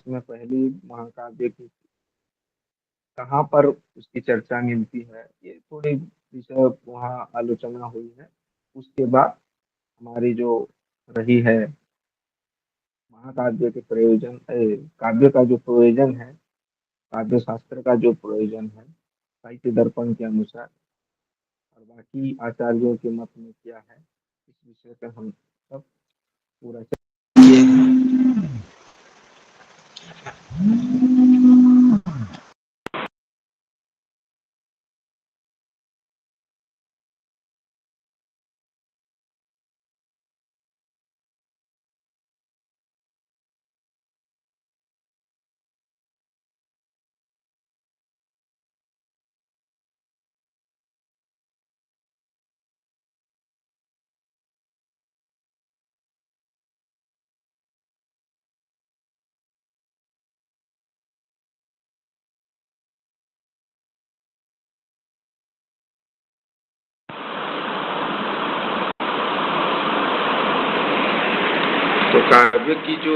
में पहली महाकाव्य की कहाँ पर उसकी चर्चा मिलती है, ये थोड़ी विषय वहाँ आलोचना हुई है। उसके बाद हमारी जो रही है महाकाव्य के प्रयोजन, काव्य का जो प्रयोजन है, काव्य शास्त्र का जो प्रयोजन है साहित्य दर्पण के अनुसार, और बाकी आचार्यों के मत में क्या है, इस विषय पर हम सब पूरा किए हैं। तो काव्य की जो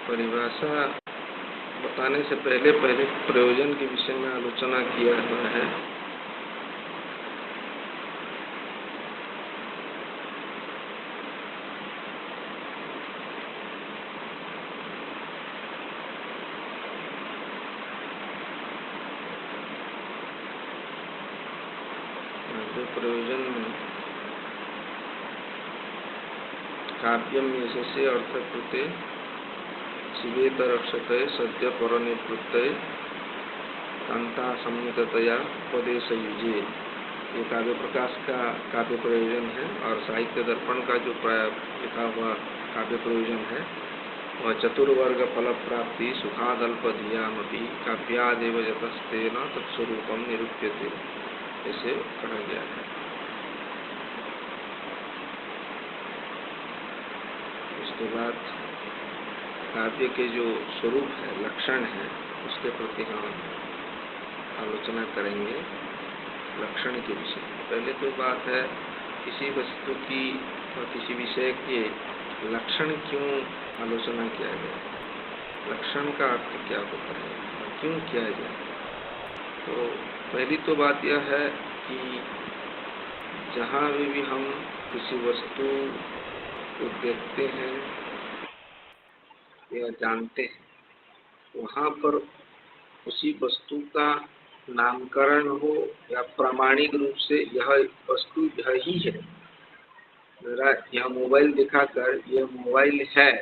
परिभाषा बताने से पहले प्रयोजन के विषय में आलोचना किया हुआ है। प्रयोजन में काव्यम यशसे अर्थकृते शिवेतरक्षते सद्य परनिवृत्ते कांता संयुक्तया उपदेशयुजे, ये काव्य प्रकाश का काव्य प्रयोजन है। और साहित्य दर्पण का जो लिखा हुआ काव्य प्रयोजन है वह चतुर्वर्ग फल प्राप्ति सुखादल्पधियामपि काव्यादेव यतस्तेन तत्स्वरूपम निरूप्यते, ऐसे कहा गया है। उसके बाद काव्य के जो स्वरूप है, लक्षण है, उसके प्रति हम आलोचना करेंगे लक्षण के विषय में। पहले तो बात है किसी वस्तु की और किसी विषय के लक्षण क्यों आलोचना किया गया, लक्षण का अर्थ क्या होता है और क्यों किया जाए। तो पहली तो बात यह है कि जहाँ भी हम किसी वस्तु को देखते हैं या जानते हैं, वहाँ पर उसी वस्तु का नामकरण हो या प्रामाणिक रूप से यह वस्तु यह ही है। मेरा यह मोबाइल दिखाकर यह मोबाइल है,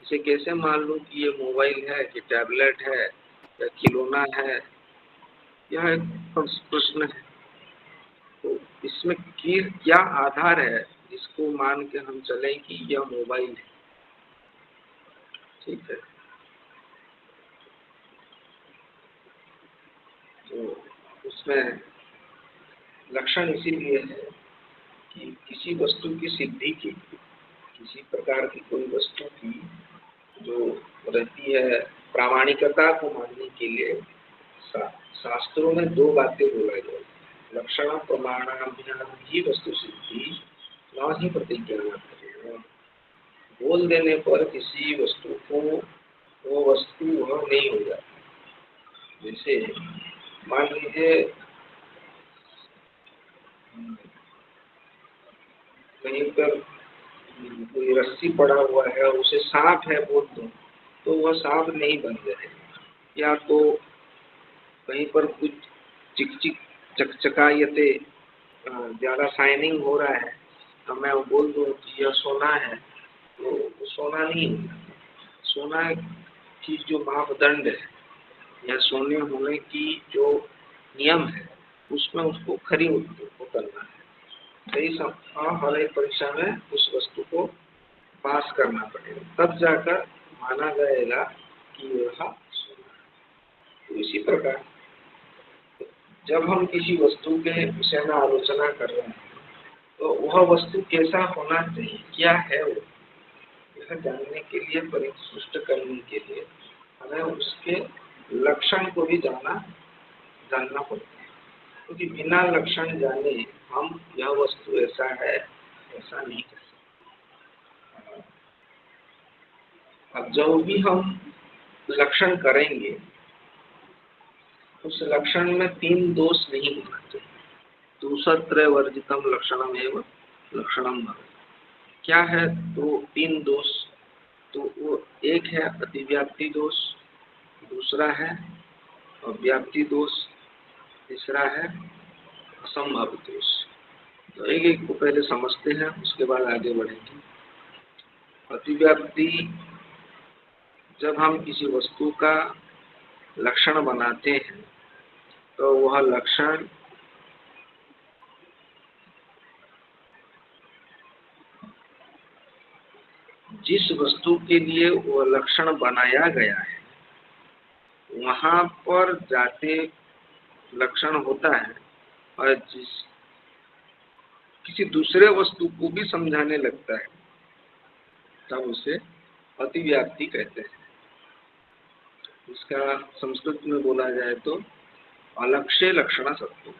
इसे कैसे मान लूँ कि ये मोबाइल है कि टैबलेट है या खिलौना है, यह एक प्रश्न है। तो इसमें क्या आधार है जिसको मान के हम चलें कि यह मोबाइल है। ठीक है, तो उसमें लक्षण इसीलिए है कि किसी वस्तु की सिद्धि की, किसी प्रकार की कोई वस्तु की जो रहती है प्रामाणिकता को मानने के लिए शास्त्रों में दो बातें बोला गया, लक्षण प्रमाणाभ्याम ही वस्तु सिद्धि न ही प्रतिज्ञा करेगा। बोल देने पर किसी वस्तु को वो वस्तु वह नहीं हो जाती। जैसे मान लीजिए कहीं पर कोई रस्सी पड़ा हुआ है, उसे सांप है बोल दो तो वह सांप नहीं बन जाए, या तो कहीं पर कुछ चिकचिक चकचकायते ज्यादा शाइनिंग हो रहा है तो मैं बोल दूं कि यह सोना है, तो वो सोना नहीं होगा। सोना की जो मापदंड है या सोने होने की जो नियम है उसमें उसको खरी उतरना है। सही हर एक परीक्षा में उस वस्तु को पास करना पड़ेगा, तब जाकर माना जाएगा कि यह सोना है। तो इसी प्रकार जब हम किसी वस्तु के विषय में आलोचना कर रहे हैं तो वह वस्तु कैसा होना चाहिए, क्या है वो, यह जानने के लिए, परिस्पष्ट करने के लिए हमें उसके लक्षण को भी जानना पड़ता है। क्योंकि बिना लक्षण जाने हम यह वस्तु ऐसा है ऐसा नहीं कर सकते। अब जो भी हम लक्षण करेंगे उस लक्षण में 3 दोष नहीं होना चाहिए। दोषत्रय वर्जितम लक्षणम एवं लक्षणम भवेत्। क्या है तो 3 दोष? तो वो एक है अतिव्याप्ति दोष, दूसरा है अव्याप्ति दोष, तीसरा है असंभव दोष। तो एक एक को पहले समझते हैं, उसके बाद आगे बढ़ेंगे। अतिव्याप्ति, जब हम किसी वस्तु का लक्षण बनाते हैं तो वह लक्षण जिस वस्तु के लिए वह लक्षण बनाया गया है वहां पर जाते लक्षण होता है, और किसी दूसरे वस्तु को भी समझाने लगता है तब उसे अतिव्याप्ति कहते हैं। इसका संस्कृत में बोला जाए तो अलक्ष्य लक्षण सत्व।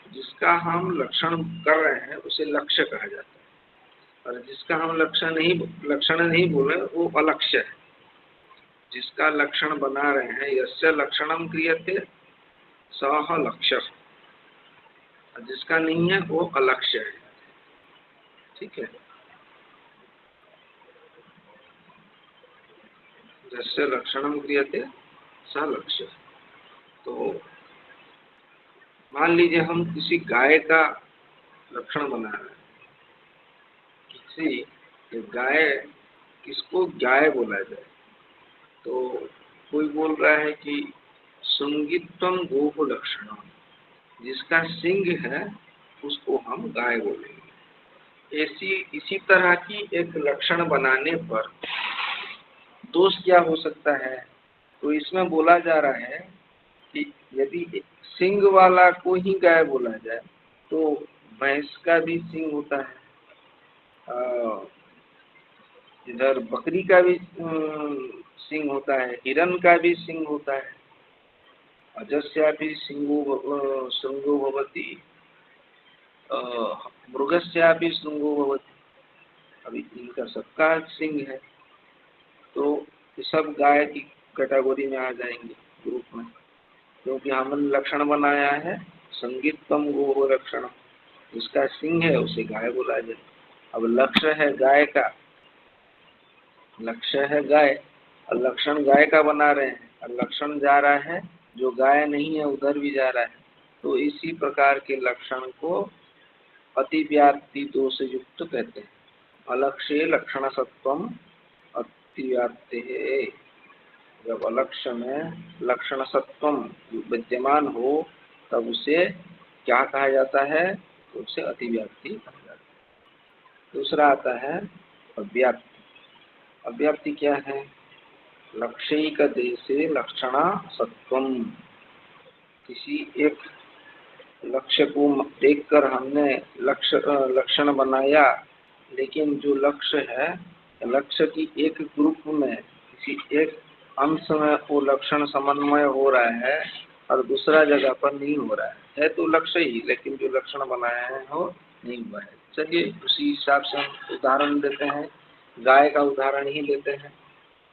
जिसका हम लक्षण कर रहे हैं उसे लक्ष्य कहा जाता है, और जिसका हम लक्षण नहीं बोल रहे वो अलक्ष्य है। जिसका लक्षण बना रहे हैं यस्य लक्षणम क्रियते सह लक्ष्य, जिसका नहीं है वो अलक्ष्य है। ठीक है, जस्य लक्षणम क्रियते सह लक्ष्य। तो मान लीजिए हम किसी गाय का लक्षण बना रहे हैं, किसी गाय, किसको गाय बोला जाए तो कोई बोल रहा है कि संगीतम गोह लक्षण, जिसका सिंग है उसको हम गाय बोलेंगे। इसी तरह की एक लक्षण बनाने पर दोष क्या हो सकता है? तो इसमें बोला जा रहा है कि यदि सिंग वाला को ही गाय बोला जाए तो भैंस का भी सिंग होता है, इधर बकरी का भी सिंग होता है, हिरण का भी सिंग होता है, अजस्यापि सिंगो भवति, मृगस्यापि सिंगो भवति। अभी इनका सबका सिंग है तो ये सब गाय की कैटेगरी में आ जाएंगे, ग्रुप में, क्योंकि हमने लक्षण बनाया है संगीतम गो लक्षण। जिसका सिंह है उसे गाय बोला जाए। अब लक्ष्य है गाय का, लक्ष्य है गाय और लक्षण गाय का बना रहे हैं, और लक्षण जा रहा है जो गाय नहीं है उधर भी जा रहा है। तो इसी प्रकार के लक्षण को अतिव्याप्ति दोष युक्त कहते हैं। अलक्ष्य लक्षण सत्वम अतिव्याप्ति है। जब अलक्ष्य में लक्षण सत्वम विद्यमान हो तब उसे क्या कहा जाता है? तो उसे अतिव्याप्ति कहा जाता है। दूसरा आता है अव्याप्ति। अव्याप्ति क्या है? लक्ष्यिक देशे लक्षण सत्वम। किसी एक लक्ष्य को देखकर हमने लक्षण बनाया, लेकिन जो लक्ष्य है, लक्ष्य की एक ग्रुप में किसी एक अंश में वो लक्षण समन्वय हो रहा है और दूसरा जगह पर नहीं हो रहा है तो लक्ष्य ही, लेकिन जो लक्षण बनाया है वो नहीं हुआ है। चलिए उसी हिसाब से हम उदाहरण देते हैं, गाय का उदाहरण ही लेते हैं।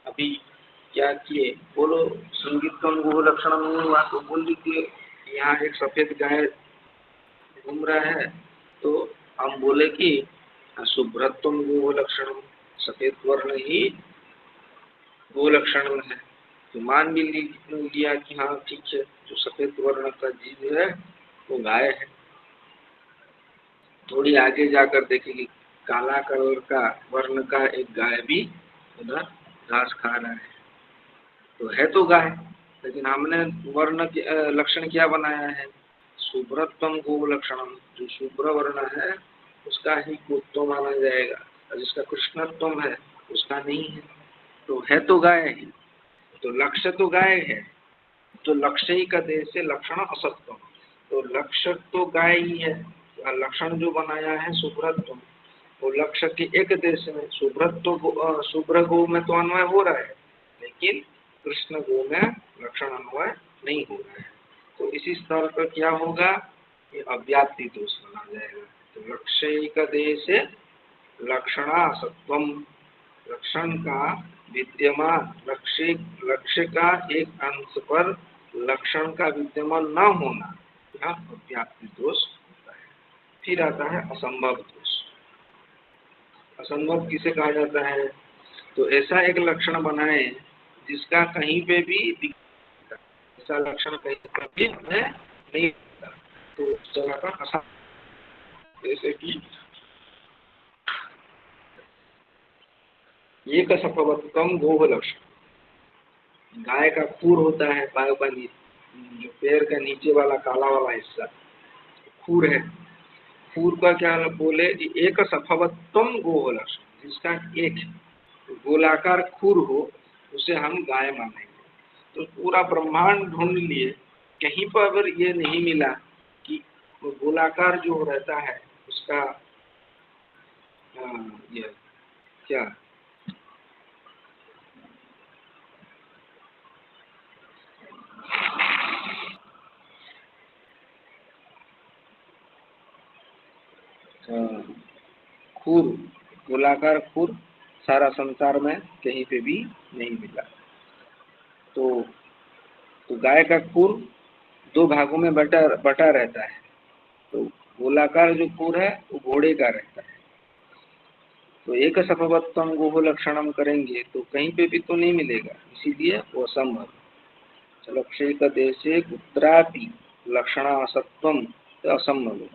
अभी क्या किए, बोलो संगीतम गो लक्षण नहीं हुआ तो बोल लीजिए यहाँ एक सफेद गाय घूम रहा है तो हम बोले कि शुभ्रत्वम गो लक्षण, सफेद वर्ण ही गो लक्षण में है। तो मान भी लिया कि हाँ ठीक है, जो सफेद वर्ण का जीव है वो गाय है। थोड़ी आगे जाकर देखेंगे काला कलर का वर्ण का एक गाय भी उधर घास खा रहा है, तो है तो गाय, लेकिन हमने वर्ण लक्षण क्या बनाया है? शुभ्रत्वम गो लक्षणम। जो शुभ्र वर्ण है उसका ही गोत्व माना जाएगा, और जिसका कृष्णत्वम है उसका नहीं है, तो है तो गाय ही। तो लक्ष्य तो गाय है, तो लक्ष्य ही का देश से लक्षण असत्वम, तो लक्ष्य तो गाय ही है। लक्षण जो बनाया है शुभ्रत्वम, वो लक्ष्य के एक देश में शुभ्र गो में तो अन्वय हो रहा है, लेकिन कृष्ण गो में लक्षण अन्वय नहीं हो रहा है। तो इसी स्तर पर क्या होगा? ये अव्याप्ति दोष माना जाएगा। तो लक्ष्यिक देशे लक्षणासत्वम, लक्षण का विद्यमान लक्ष्य का एक अंश पर लक्षण का विद्यमान न होना, यह अव्याप्ति दोष होता है। फिर आता है असंभव दोष। असंभव किसे कहा जाता है? तो ऐसा एक लक्षण बनाए जिसका कहीं पे भी ऐसा लक्षण कहीं पर भी नहीं होता, तो उस जगह का असंभव। जैसे कि एक सफवत्तम गोह लक्षण, गाय का खूर होता है, पायों का जो पैर का नीचे वाला काला वाला हिस्सा खूर है, खूर का क्या बोले कि एक सफवत्तम गोह लक्षण, जिसका एक गोलाकार खूर हो उसे हम गाय मानेंगे। तो पूरा ब्रह्मांड ढूंढ लिए, कहीं पर अगर ये नहीं मिला कि वो गोलाकार जो रहता है उसका ये क्या खूर, गोलाकार खूर सारा संसार में कहीं पे भी नहीं मिला। तो गाय का खूर दो भागों में बटा रहता है, तो गोलाकार जो खूर है वो घोड़े का रहता है। तो एक सफवत्तम गोह लक्षणम करेंगे तो कहीं पे भी तो नहीं मिलेगा, इसीलिए वो असंभव। लक्ष्य देशे कुत्रापि लक्षणासत्वम असंभव।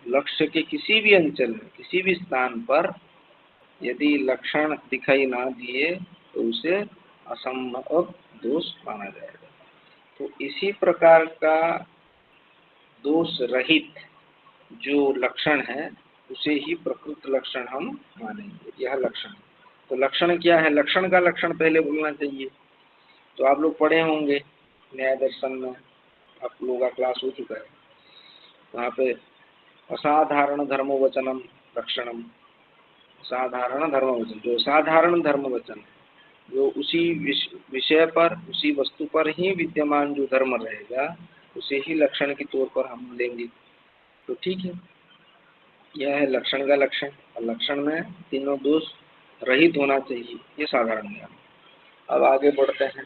लक्ष्य के किसी भी अंचल में किसी भी स्थान पर यदि लक्षण दिखाई ना दिए तो उसे असंभव दोष माना जाएगा। तो इसी प्रकार का दोष रहित जो लक्षण है उसे ही प्रकृत लक्षण हम मानेंगे। यह लक्षण, तो लक्षण क्या है? लक्षण का लक्षण पहले बोलना चाहिए। तो आप लोग पढ़े होंगे न्याय दर्शन में, आप लोगों का क्लास हो चुका है, वहाँ पे असाधारण धर्म वचनम लक्षणम, साधारण धर्म वचन, जो साधारण धर्म वचन जो उसी विषय पर उसी वस्तु पर ही विद्यमान जो धर्म रहेगा उसे ही लक्षण के तौर पर हम लेंगे। तो ठीक है, यह है लक्षण का लक्षण, और लक्षण में तीनों दोष रहित होना चाहिए, ये साधारण नियम। अब आगे बढ़ते हैं।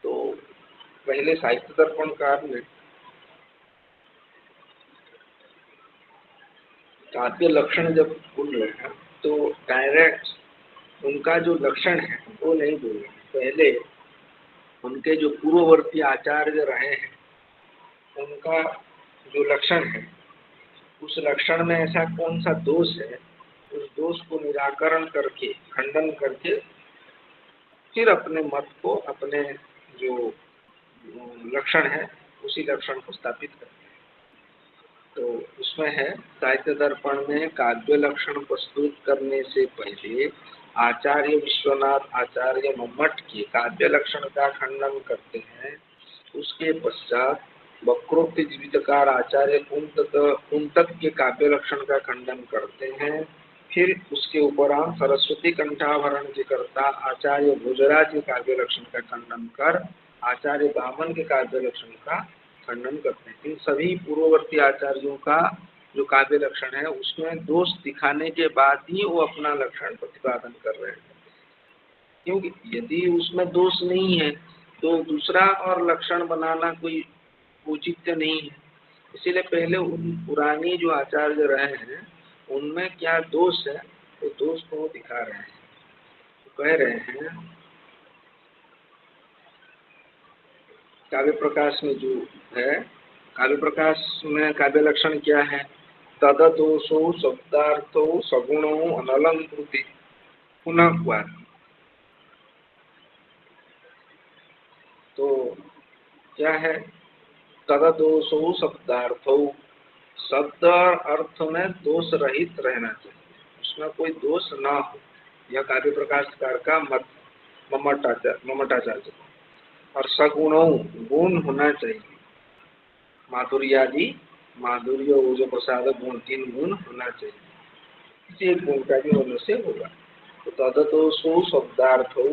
तो पहले साहित्य दर्पणकार ने काव्य लक्षण जब बोल रहे हैं तो डायरेक्ट उनका जो लक्षण है वो नहीं बोल रहे, पहले उनके जो पूर्ववर्ती आचार्य रहे हैं उनका जो लक्षण है उस लक्षण में ऐसा कौन सा दोष है, उस दोष को निराकरण करके खंडन करके फिर अपने मत को, अपने जो लक्षण है उसी लक्षण को स्थापित करते हैं। तो उसमें है साहित्य दर्पण में काव्य लक्षण प्रस्तुत करने से पहले आचार्य विश्वनाथ आचार्य मम्मट के काव्य लक्षण का खंडन करते हैं। उसके पश्चात वक्रोक्त जीवितकार आचार्य कुंतक के काव्य लक्षण का खंडन करते हैं। फिर उसके उपरांत सरस्वती कंठाभरण के कर्ता आचार्य भोजराज के काव्य लक्षण का खंडन कर आचार्य बामन के काव्य लक्षण का खंडन करते हैं। इन सभी पूर्ववर्ती आचार्यों का जो काव्य लक्षण है उसमें दोष दिखाने के बाद ही वो अपना लक्षण प्रतिपादन कर रहे हैं, क्योंकि यदि उसमें दोष नहीं है तो दूसरा और लक्षण बनाना कोई उचित नहीं है। इसीलिए पहले उन पुरानी जो आचार्य रहे हैं उनमें क्या दोष है तो दोष को वो दिखा रहे हैं। तो कह रहे हैं काव्य प्रकाश में जो है, काव्य प्रकाश में काव्य लक्षण क्या है? तददोषो शब्दार्थो सगुणो अनलंकृति पुनः हुआ। तो क्या है? तददोषो शब्दार्थो, शब्द अर्थ में दोष रहित रहना चाहिए, उसमें कोई दोष ना हो। यह काव्य प्रकाशकार का मत मम्मटाचार्य। और सगुणों, गुण होना चाहिए, माधुर्यादि, माधुर्य ओज प्रसाद गुण, 3 गुण होना चाहिए, किसी एक गुण का भी होने से होगा। तो तददोषो शब्दार्थो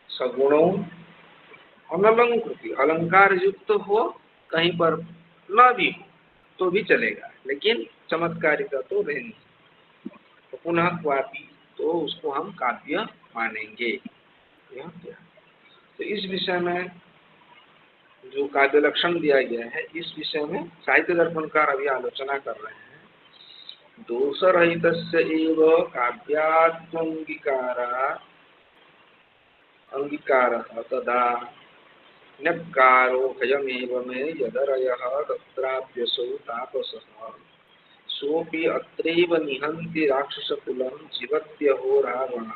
सगुणों अनलंकृति, अलंकार युक्त हो, कहीं पर न भी हो तो भी चलेगा, लेकिन चमत्कारिता तो रहनी। तो पुनः क्वापि तो उसको हम काव्य मानेंगे। यह क्या, तो इस विषय में जो काव्य लक्षण दिया गया है, इस विषय में साहित्य दर्पणकार अभी आलोचना कर रहे हैं। दोषरहितस्य एव अंगीकारः तदा न्यक्कारो भयमेव मे यदरयः तत्राप्यसौ तापसः सोऽपि अत्रैव निहन्ति राक्षसकुलं जीवत्यहो रावणः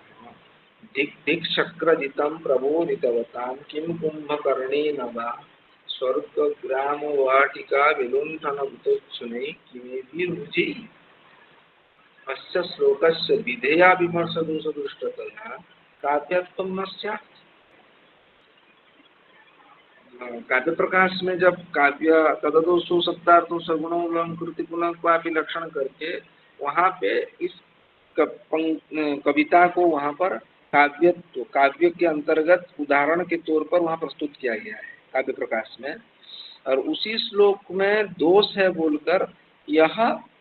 दिक्शक्रजितं प्रबोधितवतां किं कुम्भकर्णेन वा स्वर्गग्रामवाटिका विलुण्ठनभूतोच्छुनैः किमेभिर्भुजैः। अस्य श्लोकस्य विधेया विमर्शदोषदृष्टतया काव्यत्वं न स्यात्। काव्य प्रकाश में जब काव्य तददोषो शब्दार्थो सगुणो अलंकृति पुनः क्वापि लक्षण करके वहाँ पे इस कविता को वहाँ पर काव्य के अंतर्गत उदाहरण के तौर पर वहाँ प्रस्तुत किया गया है काव्य प्रकाश में, और उसी श्लोक में दोष है बोलकर यह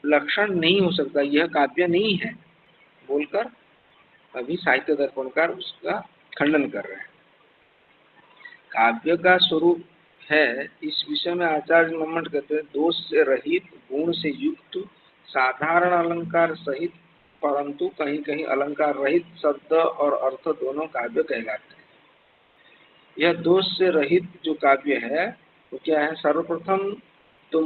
लक्षण नहीं हो सकता, यह काव्य नहीं है बोलकर अभी साहित्य दर्पणकार उसका खंडन कर रहे हैं। काव्य का स्वरूप है, इस विषय में आचार्य नम्मट कहते हैं, दोष से रहित, गुण से युक्त, साधारण अलंकार सहित परंतु कहीं कहीं अलंकार रहित शब्द और अर्थ दोनों काव्य कहलाते हैं। यह दोष से रहित जो काव्य है वो क्या है? सर्वप्रथम तो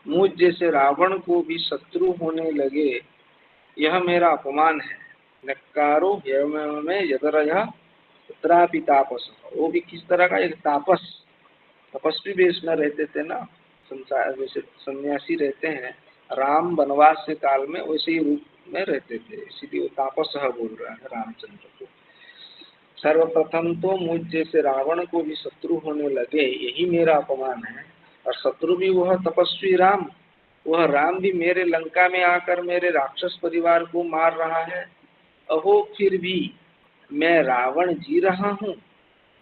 मुझ जैसे रावण को भी शत्रु होने लगे, यह मेरा अपमान है। नक्कारो में यदरयः तत्रापि तापस, वो भी किस तरह का? एक तापस, तपस्वी वेश में रहते थे ना, संसार जैसे सन्यासी रहते हैं, राम वनवास के काल में वैसे ही रूप में रहते थे, इसीलिए वो तापस बोल रहा है रामचंद्र को। सर्वप्रथम तो मुझ जैसे रावण को भी शत्रु होने लगे, यही मेरा अपमान है। और शत्रु भी वह तपस्वी राम, वह राम भी मेरे लंका में आकर मेरे राक्षस परिवार को मार रहा है। अहो फिर भी मैं रावण जी रहा हूँ।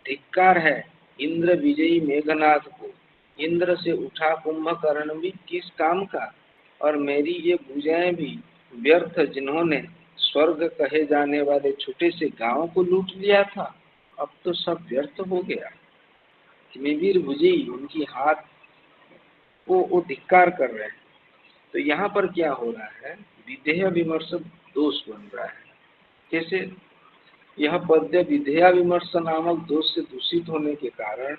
धिक्कार है इंद्र विजयी मेघनाथ को, इंद्र से उठा कुंभकर्ण भी किस काम का, और मेरी ये भुजाएं भी व्यर्थ जिन्होंने स्वर्ग कहे जाने वाले छोटे से गांव को लूट लिया था, अब तो सब व्यर्थ हो गया। किमेवीर भुजई, उनकी हाथ को वो धिक्कार कर रहे हैं। तो यहाँ पर क्या हो रहा है? विधेय विमर्श दोष बन रहा है। कैसे? यह पद्य विधेया विमर्श नामक दोष से दूषित होने के कारण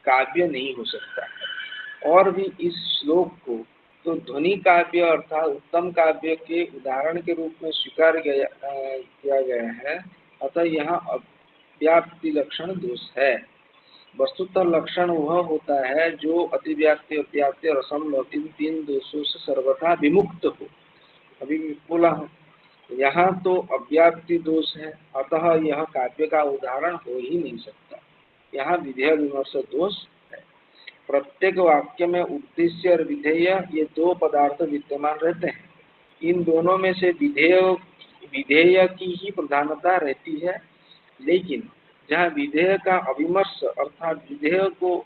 काव्य नहीं हो सकता है। और भी इस श्लोक को तो ध्वनि काव्य अर्थात उत्तम काव्य के उदाहरण के रूप में स्वीकार किया गया है, अतः यहाँ अव्याप्ति लक्षण दोष है। वस्तुतः लक्षण वह होता है जो अतिव्याप्ति, अव्याप्ति और असंभव इन तीन दोषों से सर्वथा विमुक्त हो। अभी बोला हूँ, यहाँ तो अव्याप्ति दोष है, अतः यह काव्य का उदाहरण हो ही नहीं सकता। यहाँ विधेय विमर्श दोष है। प्रत्येक वाक्य में उद्देश्य और विधेय ये दो पदार्थ विद्यमान रहते हैं। इन दोनों में से विधेय की ही प्रधानता रहती है, लेकिन जहाँ विधेय का अविमर्श अर्थात विधेय को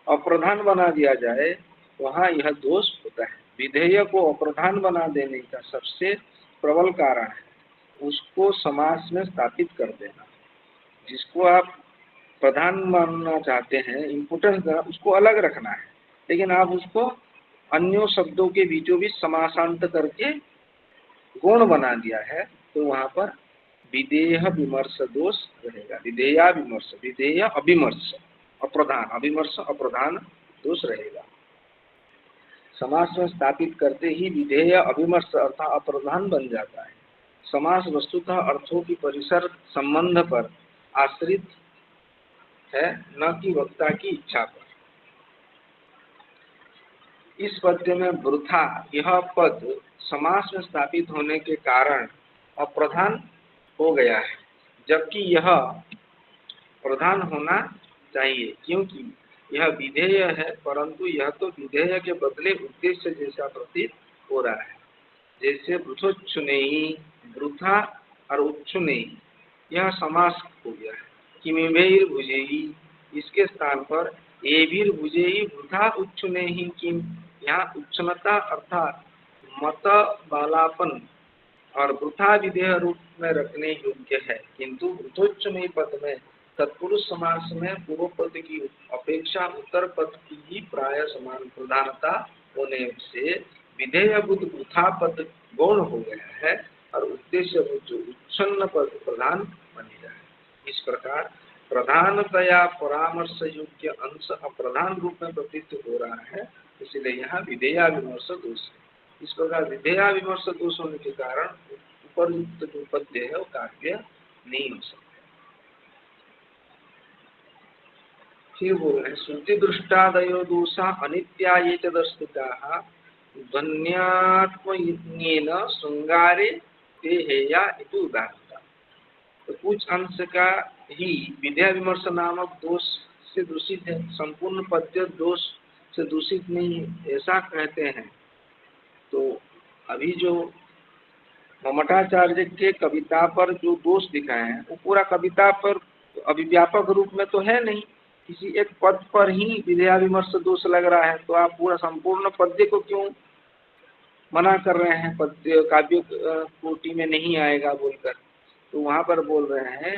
अप्रधान बना दिया जाए वहाँ यह दोष होता है। विधेय को अप्रधान बना देने का सबसे प्रबल कारण है उसको समास में स्थापित कर देना। जिसको आप प्रधान मानना चाहते हैं, इम्पोर्टेंस देना, उसको अलग रखना है, लेकिन आप उसको अन्यों शब्दों के बीचों बीच समासांत करके गुण बना दिया है, तो वहाँ पर विधेय विमर्श दोष रहेगा। विधेया विमर्श, विधेय अभिमर्श अप्रधान, अभिमर्श अप्रधान दोष रहेगा। समास में स्थापित करते ही विधेय अभिमर्श अर्थात अप्रधान बन जाता है। समास वस्तुतः अर्थों की परिसर संबंध पर आश्रित है, न कि वक्ता की इच्छा पर। इस पद्य में वृथा यह पद समास में स्थापित होने के कारण अप्रधान हो गया है, जबकि यह प्रधान होना चाहिए, क्योंकि यह विधेय है, परंतु यह तो विधेय के बदले उद्देश्य जैसा प्रतीत हो रहा है। जैसे वृथोच्छुनेयी, वृथा और उच्छुनेयी यह समास हो गया है। किमेवैर्भुजैः इसके स्थान पर एभिर्भुजैः वृथा उच्छुने ही किम। यहाँ उच्छनता अर्थात मत बालापन और वृथा विधेय रूप में रखने योग्य है, किंतु वृथोच्चने पद में तत्पुरुष समास में पूर्व पद की अपेक्षा उत्तर पद की ही प्राय समान प्रधानता होने से विधेय बुद्ध वृथा पद गौण हो गया है और उद्देश्य जो उच्छन्न पद प्रधान बन गया है। इस प्रकार प्रधानतया परामर्श योग्य अंश अप्रधान रूप में प्रतीत हो रहा है, इसलिए यहाँ विधेया विमर्श दोष है। इस प्रकार विधेया विमर्श दोष होने के कारण उपरयुक्त जो पद्य है वो काव्य नहीं हो सकता। फिर बोल रहे हैं श्रुति दृष्टादयो दोषा अनित्या ये च दर्शिताः ध्वन्यात्मयज्ञेन श्रृंगारे ते हेया इति उदाहरणता। तो कुछ अंश का ही विधेय विमर्श नामक दोष से दूषित है, संपूर्ण पद्य दोष से दूषित नहीं है, ऐसा कहते हैं। तो अभी जो ममताचार्य के कविता पर जो दोष दिखाए हैं वो पूरा कविता पर अभिव्यापक रूप में तो है नहीं, किसी एक पद पर ही विधेया विमर्श दोष लग रहा है, तो आप पूरा संपूर्ण पद्य को क्यों मना कर रहे हैं, पद्य काव्य कोटि में नहीं आएगा बोलकर। तो वहाँ पर बोल रहे हैं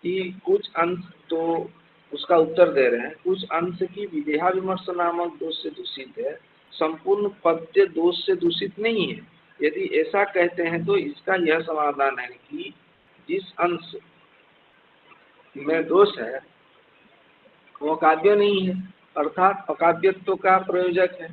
कि कुछ अंश, तो उसका उत्तर दे रहे हैं कुछ अंश की विधेया विमर्श नामक दोष से दूषित है, संपूर्ण पद्य दोष से दूषित नहीं है। यदि ऐसा कहते हैं तो इसका यह समाधान है कि जिस अंश में दोष है वह काव्य नहीं है, अर्थात अकाव्यत्व का प्रयोजक है,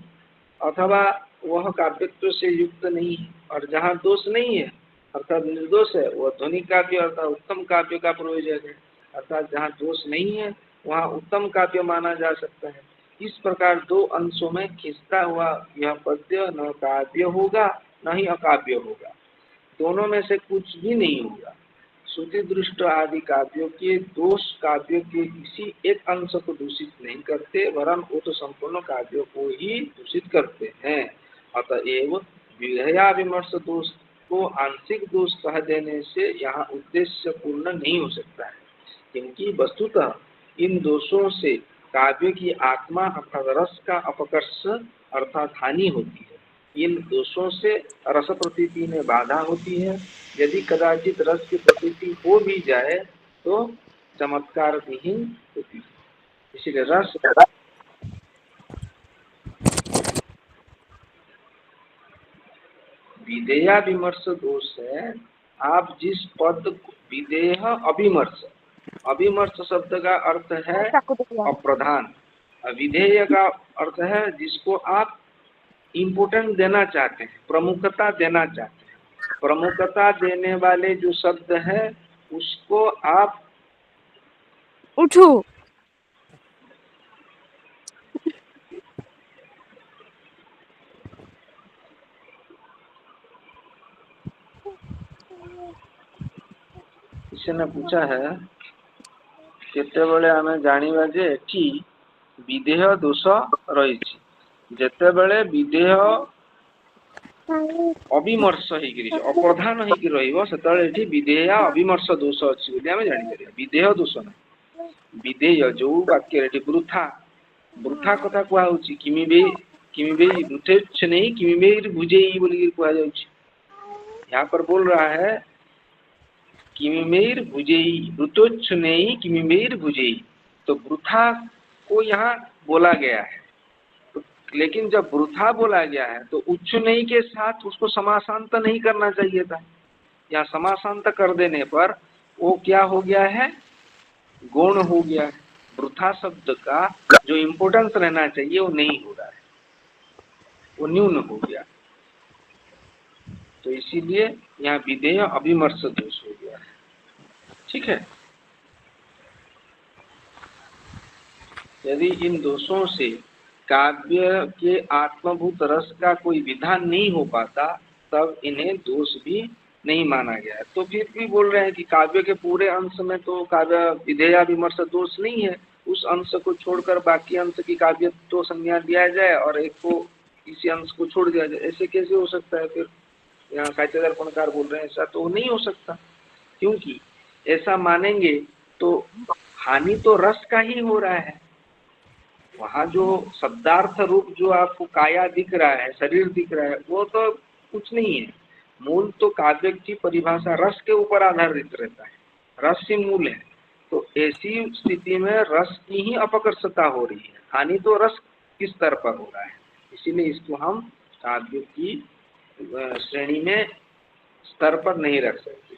अथवा वह काव्यत्व से युक्त नहीं है, और जहाँ दोष नहीं है अर्थात निर्दोष है वह ध्वनि काव्य अर्थात उत्तम काव्य का प्रयोजक है, अर्थात जहाँ दोष नहीं है वहाँ उत्तम काव्य माना जा सकता है। इस प्रकार दो अंशों में खिंचता हुआ यह पद्य न काव्य होगा न ही अकाव्य होगा, दोनों में से कुछ भी नहीं होगा। श्रुति दृष्ट आदि काव्यों के दोष काव्य के किसी एक अंश को दूषित नहीं करते, वरन वो तो संपूर्ण काव्यों को ही दूषित करते हैं। अतएव विधेया विमर्श दोष को आंशिक दोष कह देने से यहाँ उद्देश्य पूर्ण नहीं हो सकता है, क्योंकि वस्तुतः इन दोषों से काव्य की आत्मा अर्थात रस का अपकर्ष अर्थात हानि होती है। इन दोषों से रस प्रतीति में बाधा होती है, यदि कदाचित रस की प्रतीति हो भी जाए तो चमत्कार विहीन होती है। इसीलिए रस विधेया विमर्श दोष है। आप जिस पद विधेय अभिमर्श, अभिमर्श शब्द का अर्थ है अप्रधान, विधेय का अर्थ है जिसको आप इम्पोर्टेंट देना चाहते हैं, प्रमुखता देना चाहते हैं। प्रमुखता देने वाले जो शब्द है उसको आप उठो किसी ने पूछा है केतेबेले आमे जानिबा जे एठी विधेय दोष रही, जेतेबेले विधेय अविमर्श होगी अप्रधान होगी रही विधेय अविमर्श दोष अच्छी आम जापर विधेय दोष ना विधेय जो वाक्य वृथा वृथा कथा कहु किमिबे वृथेच्छ नहीं किमिबे भुजेई बोल कह यहाँ पर बोल रहा है किमिमेर भुजेई वृतोच्छ नहीं किमिमेर भुजेई, तो वृथा को यहाँ बोला गया है। तो लेकिन जब वृथा बोला गया है तो उच्च नहीं के साथ उसको समासांत नहीं करना चाहिए था, या समासांत कर देने पर वो क्या हो गया है, गौण हो गया है। वृथा शब्द का जो इम्पोर्टेंस रहना चाहिए वो नहीं हो रहा है, वो न्यून हो गया। तो इसीलिए यहाँ विधेय अभिमर्श दोष हो गया है। ठीक है, यदि इन दोषों से काव्य के आत्मभूत रस का कोई विधान नहीं हो पाता तब इन्हें दोष भी नहीं माना गया है। तो फिर भी बोल रहे हैं कि काव्य के पूरे अंश में तो काव्य विधेया विमर्श दोष नहीं है, उस अंश को छोड़कर बाकी अंश की काव्य तो संज्ञा दिया जाए और एक को किसी अंश को छोड़ दिया जाए, ऐसे कैसे हो सकता है। फिर यहाँ साहित्य दर्पणकार बोल रहे हैं ऐसा तो नहीं हो सकता, क्योंकि ऐसा मानेंगे तो हानि तो रस का ही हो रहा है। वहाँ जो शब्दार्थ रूप जो आपको काया दिख रहा है, शरीर दिख रहा है, वो तो कुछ नहीं है। मूल तो काव्य की परिभाषा रस के ऊपर आधारित रहता है, रस ही मूल है। तो ऐसी स्थिति में रस की ही अपकर्षता हो रही है, हानि तो रस किस स्तर पर हो रहा है। इसीलिए इसको हम काव्य की श्रेणी में स्तर पर नहीं रख सकते।